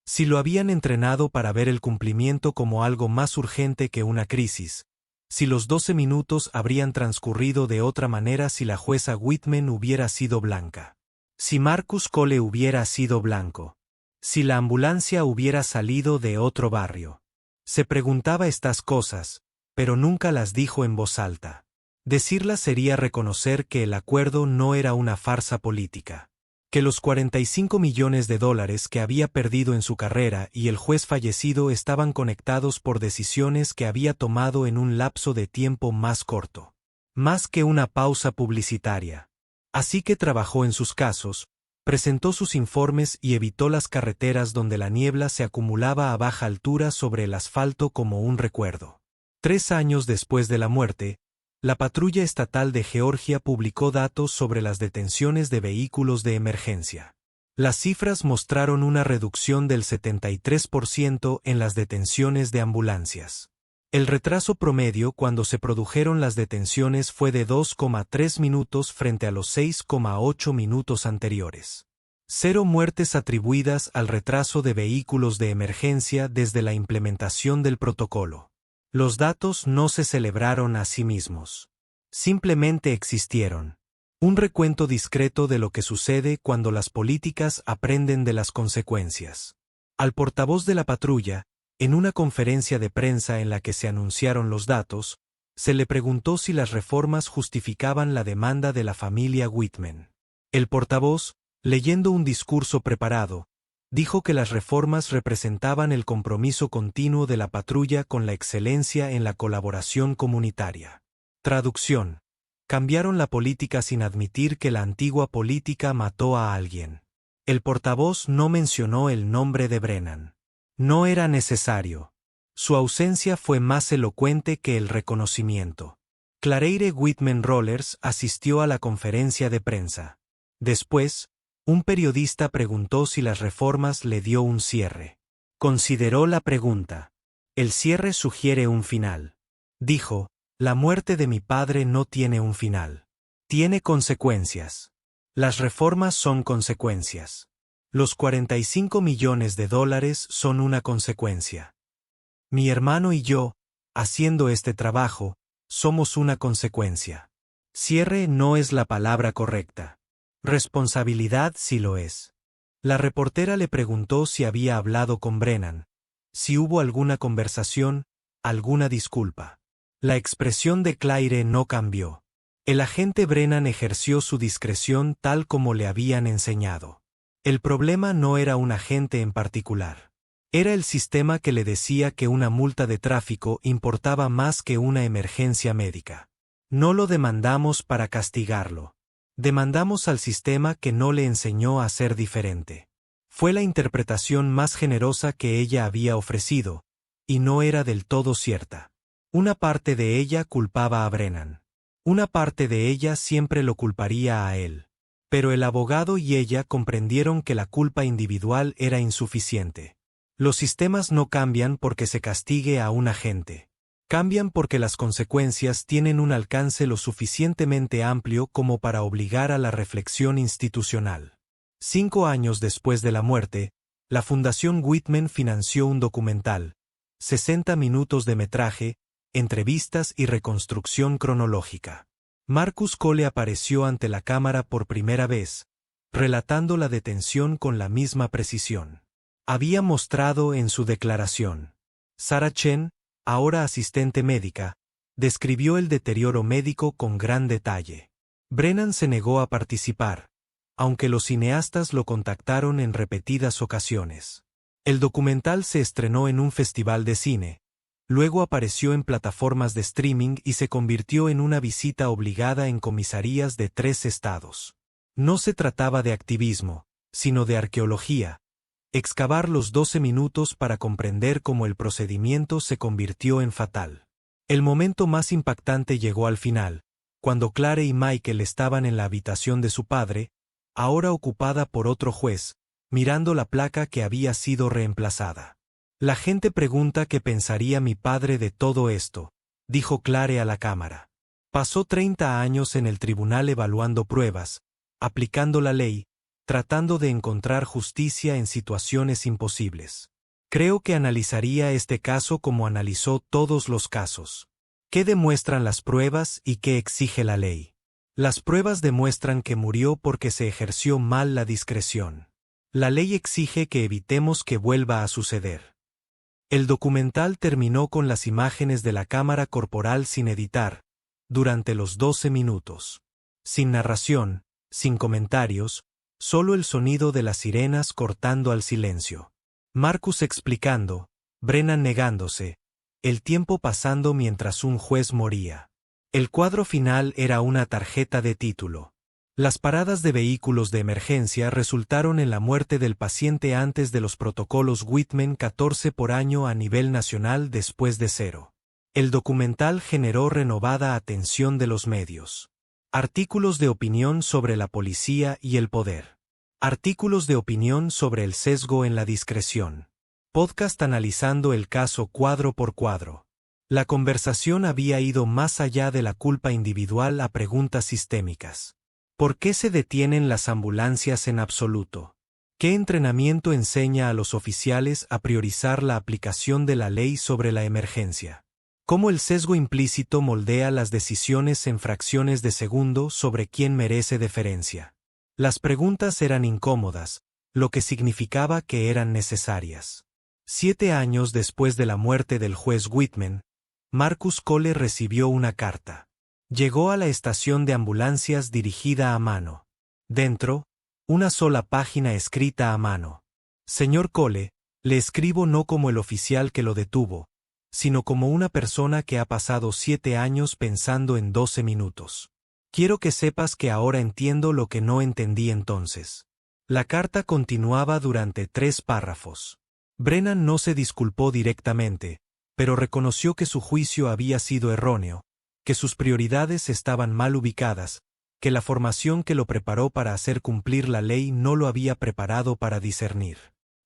Si lo habían entrenado para ver el cumplimiento como algo más urgente que una crisis. Si los 12 minutos habrían transcurrido de otra manera si la jueza Whitman hubiera sido blanca. Si Marcus Cole hubiera sido blanco. Si la ambulancia hubiera salido de otro barrio. Se preguntaba estas cosas, pero nunca las dijo en voz alta. Decirlas sería reconocer que el acuerdo no era una farsa política. Que los $45 millones que había perdido en su carrera y el juez fallecido estaban conectados por decisiones que había tomado en un lapso de tiempo más corto. Más que una pausa publicitaria. Así que trabajó en sus casos, presentó sus informes y evitó las carreteras donde la niebla se acumulaba a baja altura sobre el asfalto como un recuerdo. 3 años después de la muerte, la Patrulla Estatal de Georgia publicó datos sobre las detenciones de vehículos de emergencia. Las cifras mostraron una reducción del 73% en las detenciones de ambulancias. El retraso promedio cuando se produjeron las detenciones fue de 2,3 minutos frente a los 6,8 minutos anteriores. 0 muertes atribuidas al retraso de vehículos de emergencia desde la implementación del protocolo. Los datos no se celebraron a sí mismos. Simplemente existieron. Un recuento discreto de lo que sucede cuando las políticas aprenden de las consecuencias. Al portavoz de la patrulla, en una conferencia de prensa en la que se anunciaron los datos, se le preguntó si las reformas justificaban la demanda de la familia Whitman. El portavoz, leyendo un discurso preparado, dijo que las reformas representaban el compromiso continuo de la patrulla con la excelencia en la colaboración comunitaria. Traducción: cambiaron la política sin admitir que la antigua política mató a alguien. El portavoz no mencionó el nombre de Brennan. No era necesario. Su ausencia fue más elocuente que el reconocimiento. Claire Whitman Rollers asistió a la conferencia de prensa. Después, un periodista preguntó si las reformas le dio un cierre. Consideró la pregunta. El cierre sugiere un final. Dijo: la muerte de mi padre no tiene un final. Tiene consecuencias. Las reformas son consecuencias. Los $45 millones son una consecuencia. Mi hermano y yo, haciendo este trabajo, somos una consecuencia. Cierre no es la palabra correcta. Responsabilidad sí lo es. La reportera le preguntó si había hablado con Brennan, si hubo alguna conversación, alguna disculpa. La expresión de Claire no cambió. El agente Brennan ejerció su discreción tal como le habían enseñado. El problema no era un agente en particular. Era el sistema que le decía que una multa de tráfico importaba más que una emergencia médica. No lo demandamos para castigarlo. Demandamos al sistema que no le enseñó a ser diferente. Fue la interpretación más generosa que ella había ofrecido, y no era del todo cierta. Una parte de ella culpaba a Brennan. Una parte de ella siempre lo culparía a él. Pero el abogado y ella comprendieron que la culpa individual era insuficiente. Los sistemas no cambian porque se castigue a un agente. Cambian porque las consecuencias tienen un alcance lo suficientemente amplio como para obligar a la reflexión institucional. 5 años después de la muerte, la Fundación Whitman financió un documental, 60 minutos de metraje, entrevistas y reconstrucción cronológica. Marcus Cole apareció ante la cámara por primera vez, relatando la detención con la misma precisión. Había mostrado en su declaración. Sarah Chen, ahora asistente médica, describió el deterioro médico con gran detalle. Brennan se negó a participar, aunque los cineastas lo contactaron en repetidas ocasiones. El documental se estrenó en un festival de cine. Luego apareció en plataformas de streaming y se convirtió en una visita obligada en comisarías de 3 estados. No se trataba de activismo, sino de arqueología. Excavar los 12 minutos para comprender cómo el procedimiento se convirtió en fatal. El momento más impactante llegó al final, cuando Claire y Michael estaban en la habitación de su padre, ahora ocupada por otro juez, mirando la placa que había sido reemplazada. La gente pregunta qué pensaría mi padre de todo esto, dijo Claire a la cámara. Pasó 30 años en el tribunal evaluando pruebas, aplicando la ley, tratando de encontrar justicia en situaciones imposibles. Creo que analizaría este caso como analizó todos los casos. ¿Qué demuestran las pruebas y qué exige la ley? Las pruebas demuestran que murió porque se ejerció mal la discreción. La ley exige que evitemos que vuelva a suceder. El documental terminó con las imágenes de la cámara corporal sin editar, durante los 12 minutos. Sin narración, sin comentarios, solo el sonido de las sirenas cortando al silencio. Marcus explicando, Brennan negándose, el tiempo pasando mientras un juez moría. El cuadro final era una tarjeta de título. Las paradas de vehículos de emergencia resultaron en la muerte del paciente antes de los protocolos Whitman 14 por año a nivel nacional después de 0. El documental generó renovada atención de los medios. Artículos de opinión sobre la policía y el poder. Artículos de opinión sobre el sesgo en la discreción. Podcast analizando el caso cuadro por cuadro. La conversación había ido más allá de la culpa individual a preguntas sistémicas. ¿Por qué se detienen las ambulancias en absoluto? ¿Qué entrenamiento enseña a los oficiales a priorizar la aplicación de la ley sobre la emergencia? ¿Cómo el sesgo implícito moldea las decisiones en fracciones de segundo sobre quién merece deferencia? Las preguntas eran incómodas, lo que significaba que eran necesarias. 7 años después de la muerte del juez Whitman, Marcus Cole recibió una carta. Llegó a la estación de ambulancias dirigida a mano. Dentro, una sola página escrita a mano. Señor Cole, le escribo no como el oficial que lo detuvo, sino como una persona que ha pasado 7 años pensando en 12 minutos. Quiero que sepas que ahora entiendo lo que no entendí entonces. La carta continuaba durante 3 párrafos. Brennan no se disculpó directamente, pero reconoció que su juicio había sido erróneo, que sus prioridades estaban mal ubicadas, que la formación que lo preparó para hacer cumplir la ley no lo había preparado para discernir.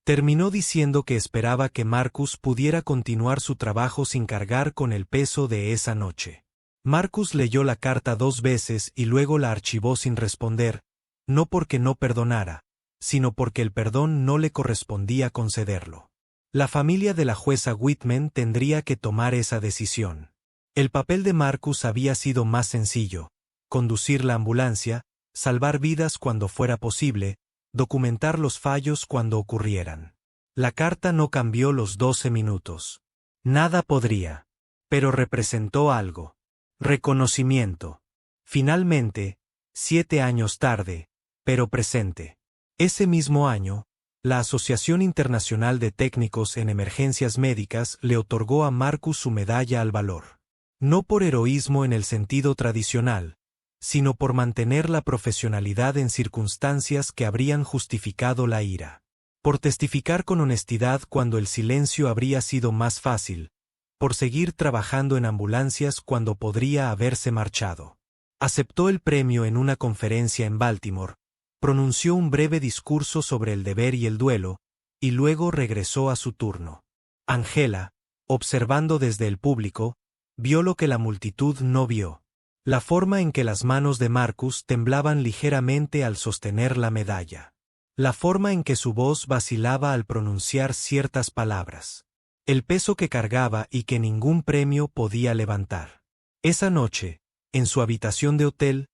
Terminó diciendo que esperaba que Marcus pudiera continuar su trabajo sin cargar con el peso de esa noche. Marcus leyó la carta 2 veces y luego la archivó sin responder, no porque no perdonara, sino porque el perdón no le correspondía concederlo. La familia de la jueza Whitman tendría que tomar esa decisión. El papel de Marcus había sido más sencillo: conducir la ambulancia, salvar vidas cuando fuera posible, documentar los fallos cuando ocurrieran. La carta no cambió los 12 minutos. Nada podría. Pero representó algo. Reconocimiento. Finalmente, 7 años tarde, pero presente. Ese mismo año, la Asociación Internacional de Técnicos en Emergencias Médicas le otorgó a Marcus su medalla al valor. No por heroísmo en el sentido tradicional, sino por mantener la profesionalidad en circunstancias que habrían justificado la ira. Por testificar con honestidad cuando el silencio habría sido más fácil, por seguir trabajando en ambulancias cuando podría haberse marchado. Aceptó el premio en una conferencia en Baltimore, pronunció un breve discurso sobre el deber y el duelo, y luego regresó a su turno. Angela, observando desde el público, vio lo que la multitud no vio. La forma en que las manos de Marcus temblaban ligeramente al sostener la medalla. La forma en que su voz vacilaba al pronunciar ciertas palabras. El peso que cargaba y que ningún premio podía levantar. Esa noche, en su habitación de hotel,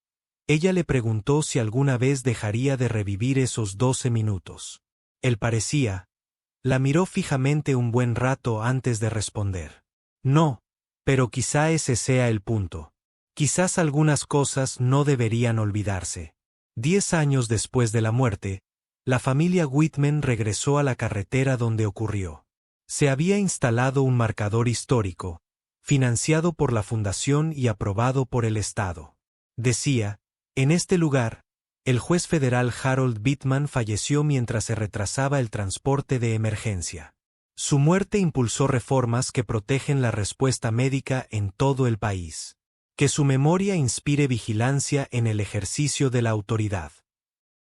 ella le preguntó si alguna vez dejaría de revivir esos 12 minutos. Él parecía. La miró fijamente un buen rato antes de responder. No, pero quizá ese sea el punto. Quizás algunas cosas no deberían olvidarse. 10 años después de la muerte, la familia Whitman regresó a la carretera donde ocurrió. Se había instalado un marcador histórico, financiado por la Fundación y aprobado por el Estado. Decía: en este lugar, el juez federal Harold Bittman falleció mientras se retrasaba el transporte de emergencia. Su muerte impulsó reformas que protegen la respuesta médica en todo el país. Que su memoria inspire vigilancia en el ejercicio de la autoridad.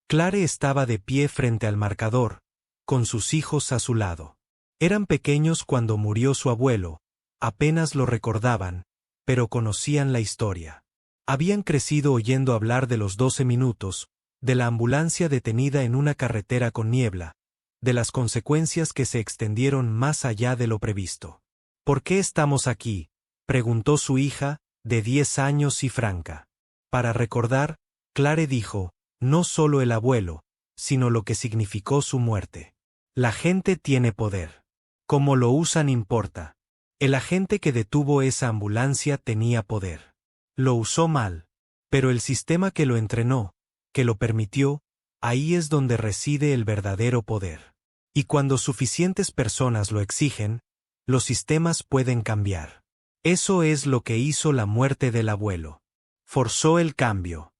Clare estaba de pie frente al marcador, con sus hijos a su lado. Eran pequeños cuando murió su abuelo, apenas lo recordaban, pero conocían la historia. Habían crecido oyendo hablar de los 12 minutos, de la ambulancia detenida en una carretera con niebla, de las consecuencias que se extendieron más allá de lo previsto. ¿Por qué estamos aquí?, preguntó su hija, de 10 años y franca. Para recordar, Clare dijo, no solo el abuelo, sino lo que significó su muerte. La gente tiene poder. Cómo lo usan importa. El agente que detuvo esa ambulancia tenía poder. Lo usó mal. Pero el sistema que lo entrenó, que lo permitió, ahí es donde reside el verdadero poder. Y cuando suficientes personas lo exigen, los sistemas pueden cambiar. Eso es lo que hizo la muerte del abuelo. Forzó el cambio.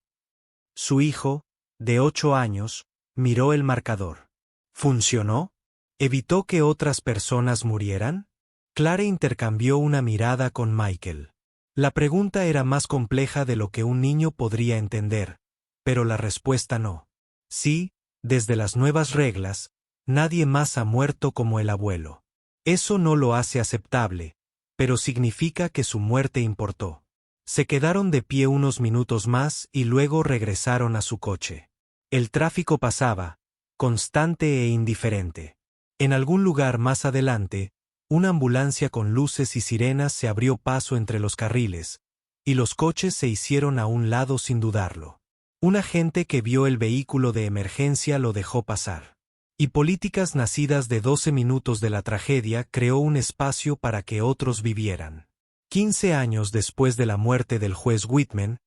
Su hijo, de 8 años, miró el marcador. ¿Funcionó? ¿Evitó que otras personas murieran? Clare intercambió una mirada con Michael. La pregunta era más compleja de lo que un niño podría entender, pero la respuesta no. Sí, desde las nuevas reglas, nadie más ha muerto como el abuelo. Eso no lo hace aceptable, pero significa que su muerte importó. Se quedaron de pie unos minutos más y luego regresaron a su coche. El tráfico pasaba, constante e indiferente. En algún lugar más adelante, una ambulancia con luces y sirenas se abrió paso entre los carriles, y los coches se hicieron a un lado sin dudarlo. Un agente que vio el vehículo de emergencia lo dejó pasar. Y políticas nacidas de 12 minutos de la tragedia creó un espacio para que otros vivieran. 15 años después de la muerte del juez Whitman,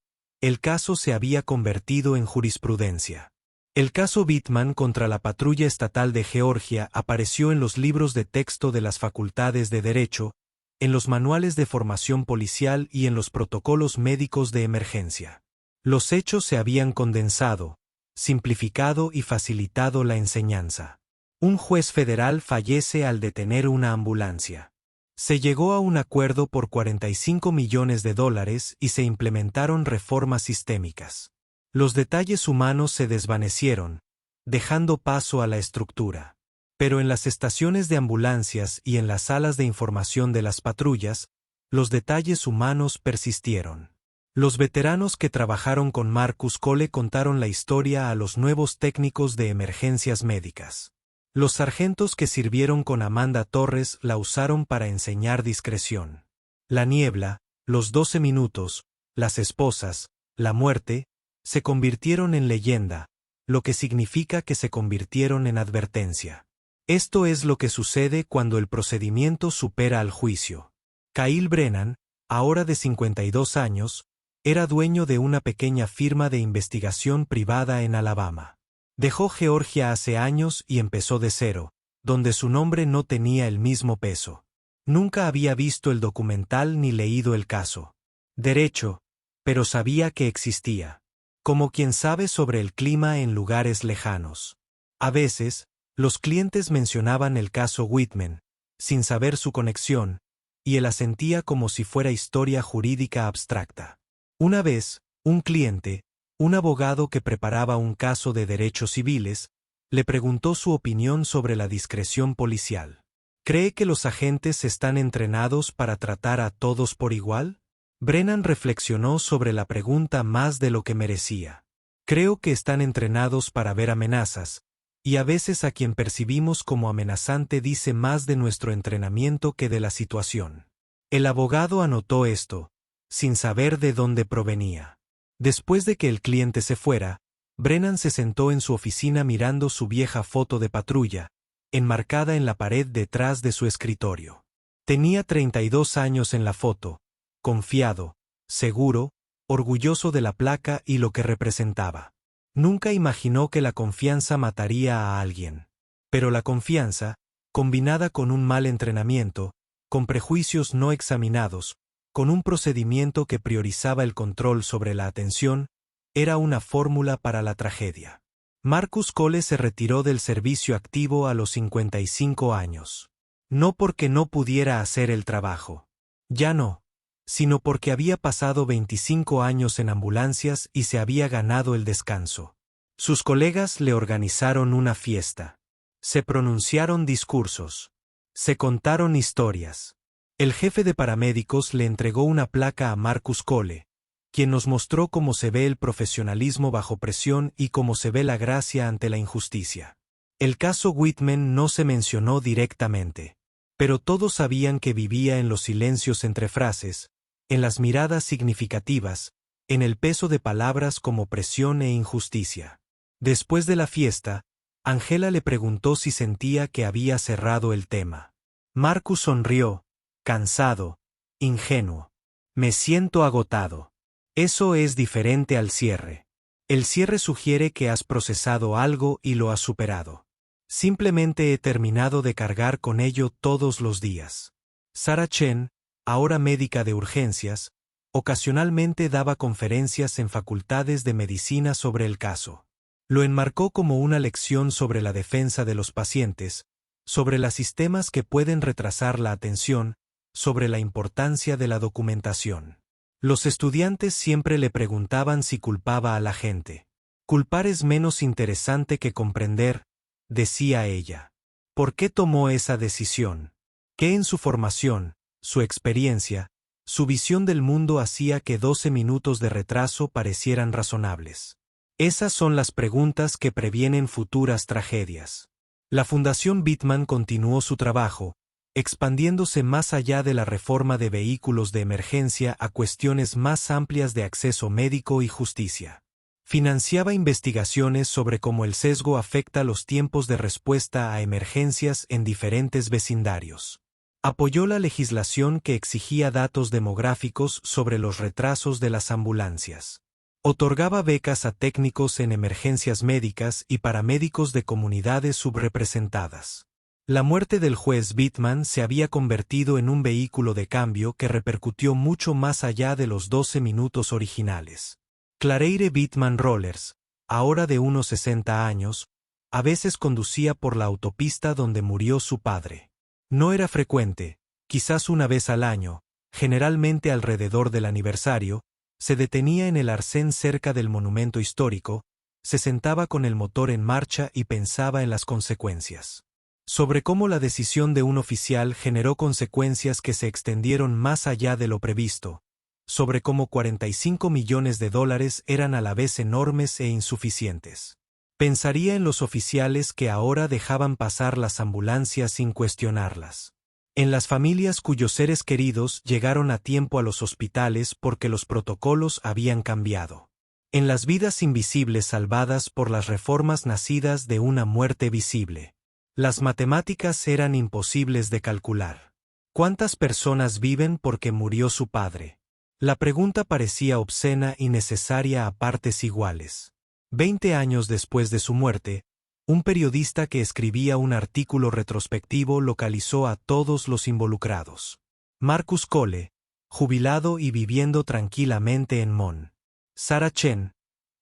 el caso se había convertido en jurisprudencia. El caso Bittman contra la Patrulla Estatal de Georgia apareció en los libros de texto de las facultades de Derecho, en los manuales de formación policial y en los protocolos médicos de emergencia. Los hechos se habían condensado, simplificado y facilitado la enseñanza. Un juez federal fallece al detener una ambulancia. Se llegó a un acuerdo por $45 millones y se implementaron reformas sistémicas. Los detalles humanos se desvanecieron, dejando paso a la estructura. Pero en las estaciones de ambulancias y en las salas de información de las patrullas, los detalles humanos persistieron. Los veteranos que trabajaron con Marcus Cole contaron la historia a los nuevos técnicos de emergencias médicas. Los sargentos que sirvieron con Amanda Torres la usaron para enseñar discreción. La niebla, los 12 minutos, las esposas, la muerte, se convirtieron en leyenda, lo que significa que se convirtieron en advertencia. Esto es lo que sucede cuando el procedimiento supera al juicio. Kyle Brennan, ahora de 52 años, era dueño de una pequeña firma de investigación privada en Alabama. Dejó Georgia hace años y empezó de cero, donde su nombre no tenía el mismo peso. Nunca había visto el documental ni leído el caso. Derecho, pero sabía que existía. Como quien sabe sobre el clima en lugares lejanos. A veces, los clientes mencionaban el caso Whitman, sin saber su conexión, y él asentía como si fuera historia jurídica abstracta. Una vez, un cliente, un abogado que preparaba un caso de derechos civiles, le preguntó su opinión sobre la discreción policial. ¿Cree que los agentes están entrenados para tratar a todos por igual? Brennan reflexionó sobre la pregunta más de lo que merecía. Creo que están entrenados para ver amenazas, y a veces a quien percibimos como amenazante dice más de nuestro entrenamiento que de la situación. El abogado anotó esto, sin saber de dónde provenía. Después de que el cliente se fuera, Brennan se sentó en su oficina mirando su vieja foto de patrulla, enmarcada en la pared detrás de su escritorio. Tenía 32 años en la foto, confiado, seguro, orgulloso de la placa y lo que representaba. Nunca imaginó que la confianza mataría a alguien. Pero la confianza, combinada con un mal entrenamiento, con prejuicios no examinados, con un procedimiento que priorizaba el control sobre la atención, era una fórmula para la tragedia. Marcus Cole se retiró del servicio activo a los 55 años. No porque no pudiera hacer el trabajo. Ya no. Sino porque había pasado 25 años en ambulancias y se había ganado el descanso. Sus colegas le organizaron una fiesta. Se pronunciaron discursos. Se contaron historias. El jefe de paramédicos le entregó una placa a Marcus Cole, quien nos mostró cómo se ve el profesionalismo bajo presión y cómo se ve la gracia ante la injusticia. El caso Whitman no se mencionó directamente, pero todos sabían que vivía en los silencios entre frases, en las miradas significativas, en el peso de palabras como presión e injusticia. Después de la fiesta, Angela le preguntó si sentía que había cerrado el tema. Marcus sonrió, cansado, ingenuo. Me siento agotado. Eso es diferente al cierre. El cierre sugiere que has procesado algo y lo has superado. Simplemente he terminado de cargar con ello todos los días. Sarah Chen, ahora médica de urgencias, ocasionalmente daba conferencias en facultades de medicina sobre el caso. Lo enmarcó como una lección sobre la defensa de los pacientes, sobre los sistemas que pueden retrasar la atención, sobre la importancia de la documentación. Los estudiantes siempre le preguntaban si culpaba a la gente. Culpar es menos interesante que comprender, decía ella. ¿Por qué tomó esa decisión? ¿Qué en su formación, su experiencia, su visión del mundo hacía que 12 minutos de retraso parecieran razonables. Esas son las preguntas que previenen futuras tragedias. La Fundación Bittman continuó su trabajo, expandiéndose más allá de la reforma de vehículos de emergencia a cuestiones más amplias de acceso médico y justicia. Financiaba investigaciones sobre cómo el sesgo afecta los tiempos de respuesta a emergencias en diferentes vecindarios. Apoyó la legislación que exigía datos demográficos sobre los retrasos de las ambulancias. Otorgaba becas a técnicos en emergencias médicas y paramédicos de comunidades subrepresentadas. La muerte del juez Bittman se había convertido en un vehículo de cambio que repercutió mucho más allá de los 12 minutos originales. Clareire Bittman Rollers, ahora de unos 60 años, a veces conducía por la autopista donde murió su padre. No era frecuente, quizás una vez al año, generalmente alrededor del aniversario, se detenía en el arcén cerca del monumento histórico, se sentaba con el motor en marcha y pensaba en las consecuencias. Sobre cómo la decisión de un oficial generó consecuencias que se extendieron más allá de lo previsto, sobre cómo 45 millones de dólares eran a la vez enormes e insuficientes. Pensaría en los oficiales que ahora dejaban pasar las ambulancias sin cuestionarlas. En las familias cuyos seres queridos llegaron a tiempo a los hospitales porque los protocolos habían cambiado. En las vidas invisibles salvadas por las reformas nacidas de una muerte visible. Las matemáticas eran imposibles de calcular. ¿Cuántas personas viven porque murió su padre? La pregunta parecía obscena y necesaria a partes iguales. 20 años después de su muerte, un periodista que escribía un artículo retrospectivo localizó a todos los involucrados. Marcus Cole, jubilado y viviendo tranquilamente en Mon. Sarah Chen,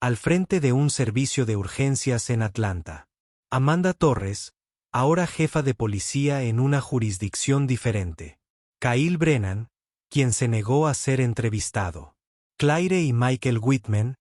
al frente de un servicio de urgencias en Atlanta. Amanda Torres, ahora jefa de policía en una jurisdicción diferente. Kyle Brennan, quien se negó a ser entrevistado. Claire y Michael Whitman,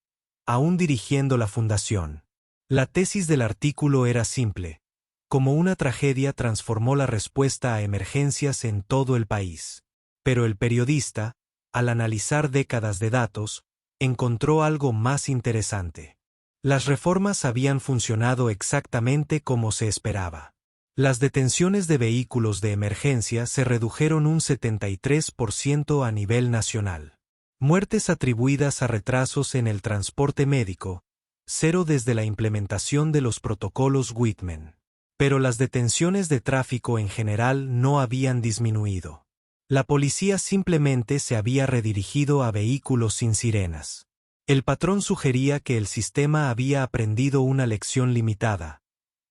aún dirigiendo la fundación. La tesis del artículo era simple. Como una tragedia transformó la respuesta a emergencias en todo el país. Pero el periodista, al analizar décadas de datos, encontró algo más interesante. Las reformas habían funcionado exactamente como se esperaba. Las detenciones de vehículos de emergencia se redujeron un 73% a nivel nacional. Muertes atribuidas a retrasos en el transporte médico, cero desde la implementación de los protocolos Whitman. Pero las detenciones de tráfico en general no habían disminuido. La policía simplemente se había redirigido a vehículos sin sirenas. El patrón sugería que el sistema había aprendido una lección limitada: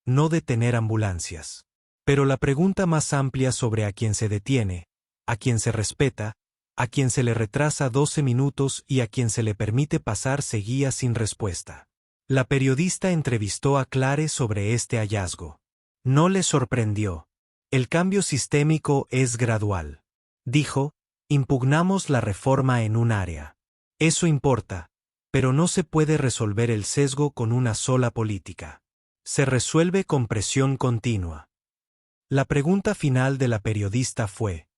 no detener ambulancias. Pero la pregunta más amplia sobre a quién se detiene, a quién se respeta, a quién se le retrasa 12 minutos y a quién se le permite pasar seguía sin respuesta. La periodista entrevistó a Clare sobre este hallazgo. No le sorprendió. El cambio sistémico es gradual. Dijo, impugnamos la reforma en un área. Eso importa, pero no se puede resolver el sesgo con una sola política. Se resuelve con presión continua. La pregunta final de la periodista fue,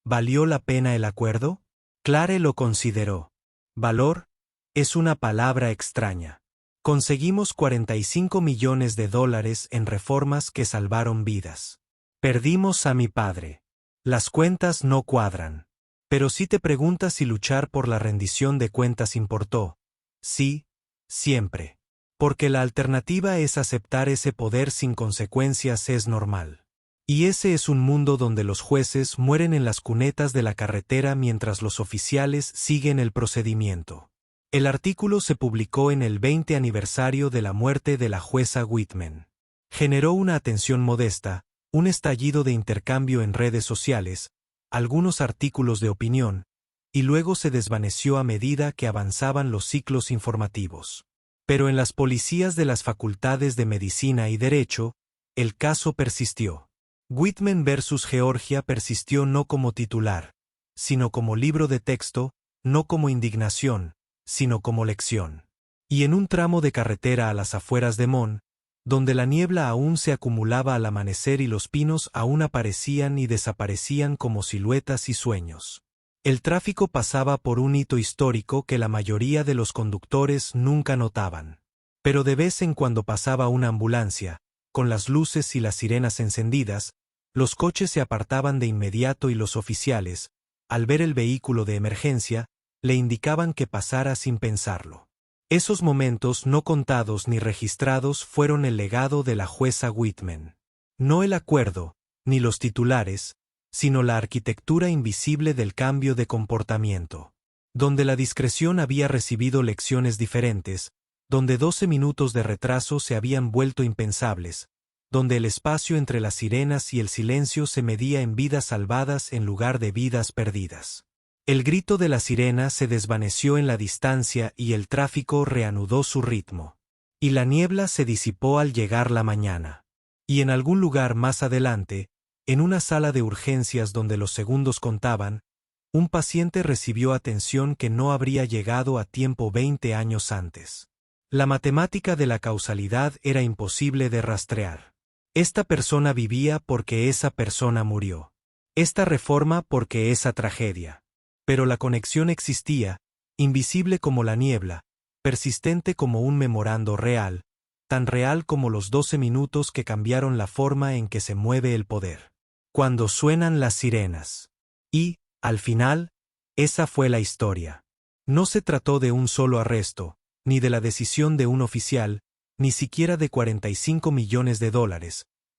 ¿valió la pena el acuerdo? Clare lo consideró. Valor es una palabra extraña. Conseguimos 45 millones de dólares en reformas que salvaron vidas. Perdimos a mi padre. Las cuentas no cuadran. Pero si te preguntas si luchar por la rendición de cuentas importó. Sí, siempre. Porque la alternativa es aceptar ese poder sin consecuencias es normal. Y ese es un mundo donde los jueces mueren en las cunetas de la carretera mientras los oficiales siguen el procedimiento. El artículo se publicó en el 20 aniversario de la muerte de la jueza Whitman. Generó una atención modesta, un estallido de intercambio en redes sociales, algunos artículos de opinión, y luego se desvaneció a medida que avanzaban los ciclos informativos. Pero en las policías de las facultades de Medicina y Derecho, el caso persistió. Whitman versus Georgia persistió no como titular, sino como libro de texto, no como indignación, sino como lección. Y en un tramo de carretera a las afueras de Mon, donde la niebla aún se acumulaba al amanecer y los pinos aún aparecían y desaparecían como siluetas y sueños. El tráfico pasaba por un hito histórico que la mayoría de los conductores nunca notaban. Pero de vez en cuando pasaba una ambulancia, con las luces y las sirenas encendidas, los coches se apartaban de inmediato y los oficiales, al ver el vehículo de emergencia, le indicaban que pasara sin pensarlo. Esos momentos no contados ni registrados fueron el legado de la jueza Whitman. No el acuerdo, ni los titulares, sino la arquitectura invisible del cambio de comportamiento. Donde la discreción había recibido lecciones diferentes, donde 12 minutos de retraso se habían vuelto impensables, donde el espacio entre las sirenas y el silencio se medía en vidas salvadas en lugar de vidas perdidas. El grito de la sirena se desvaneció en la distancia y el tráfico reanudó su ritmo. Y la niebla se disipó al llegar la mañana. Y en algún lugar más adelante, en una sala de urgencias donde los segundos contaban, un paciente recibió atención que no habría llegado a tiempo 20 años antes. La matemática de la causalidad era imposible de rastrear. Esta persona vivía porque esa persona murió. Esta reforma porque esa tragedia. Pero la conexión existía, invisible como la niebla, persistente como un memorando real, tan real como los 12 minutos que cambiaron la forma en que se mueve el poder. Cuando suenan las sirenas. Y, al final, esa fue la historia. No se trató de un solo arresto, ni de la decisión de un oficial, ni siquiera de $45 millones,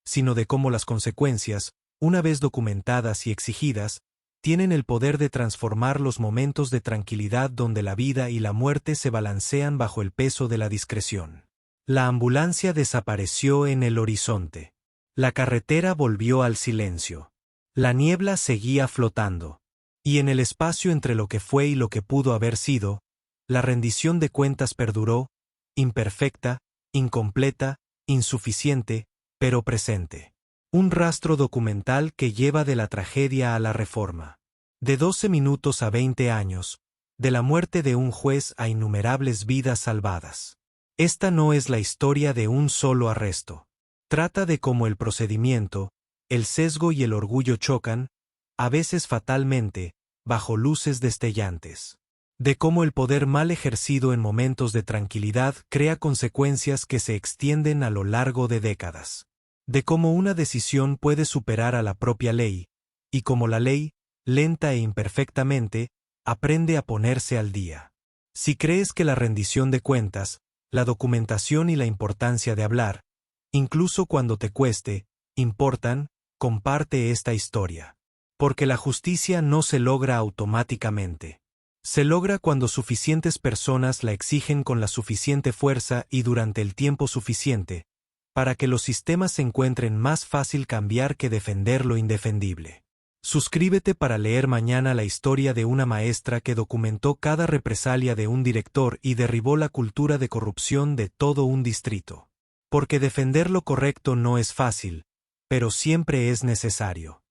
sino de cómo las consecuencias, una vez documentadas y exigidas, tienen el poder de transformar los momentos de tranquilidad donde la vida y la muerte se balancean bajo el peso de la discreción. La ambulancia desapareció en el horizonte. La carretera volvió al silencio. La niebla seguía flotando. Y en el espacio entre lo que fue y lo que pudo haber sido, la rendición de cuentas perduró, imperfecta, incompleta, insuficiente, pero presente. Un rastro documental que lleva de la tragedia a la reforma. De 12 minutos a 20 años, de la muerte de un juez a innumerables vidas salvadas. Esta no es la historia de un solo arresto. Trata de cómo el procedimiento, el sesgo y el orgullo chocan, a veces fatalmente, bajo luces destellantes. De cómo el poder mal ejercido en momentos de tranquilidad crea consecuencias que se extienden a lo largo de décadas. De cómo una decisión puede superar a la propia ley, y cómo la ley, lenta e imperfectamente, aprende a ponerse al día. Si crees que la rendición de cuentas, la documentación y la importancia de hablar, incluso cuando te cueste, importan, comparte esta historia. Porque la justicia no se logra automáticamente. Se logra cuando suficientes personas la exigen con la suficiente fuerza y durante el tiempo suficiente, para que los sistemas se encuentren más fácil cambiar que defender lo indefendible. Suscríbete para leer mañana la historia de una maestra que documentó cada represalia de un director y derribó la cultura de corrupción de todo un distrito. Porque defender lo correcto no es fácil, pero siempre es necesario.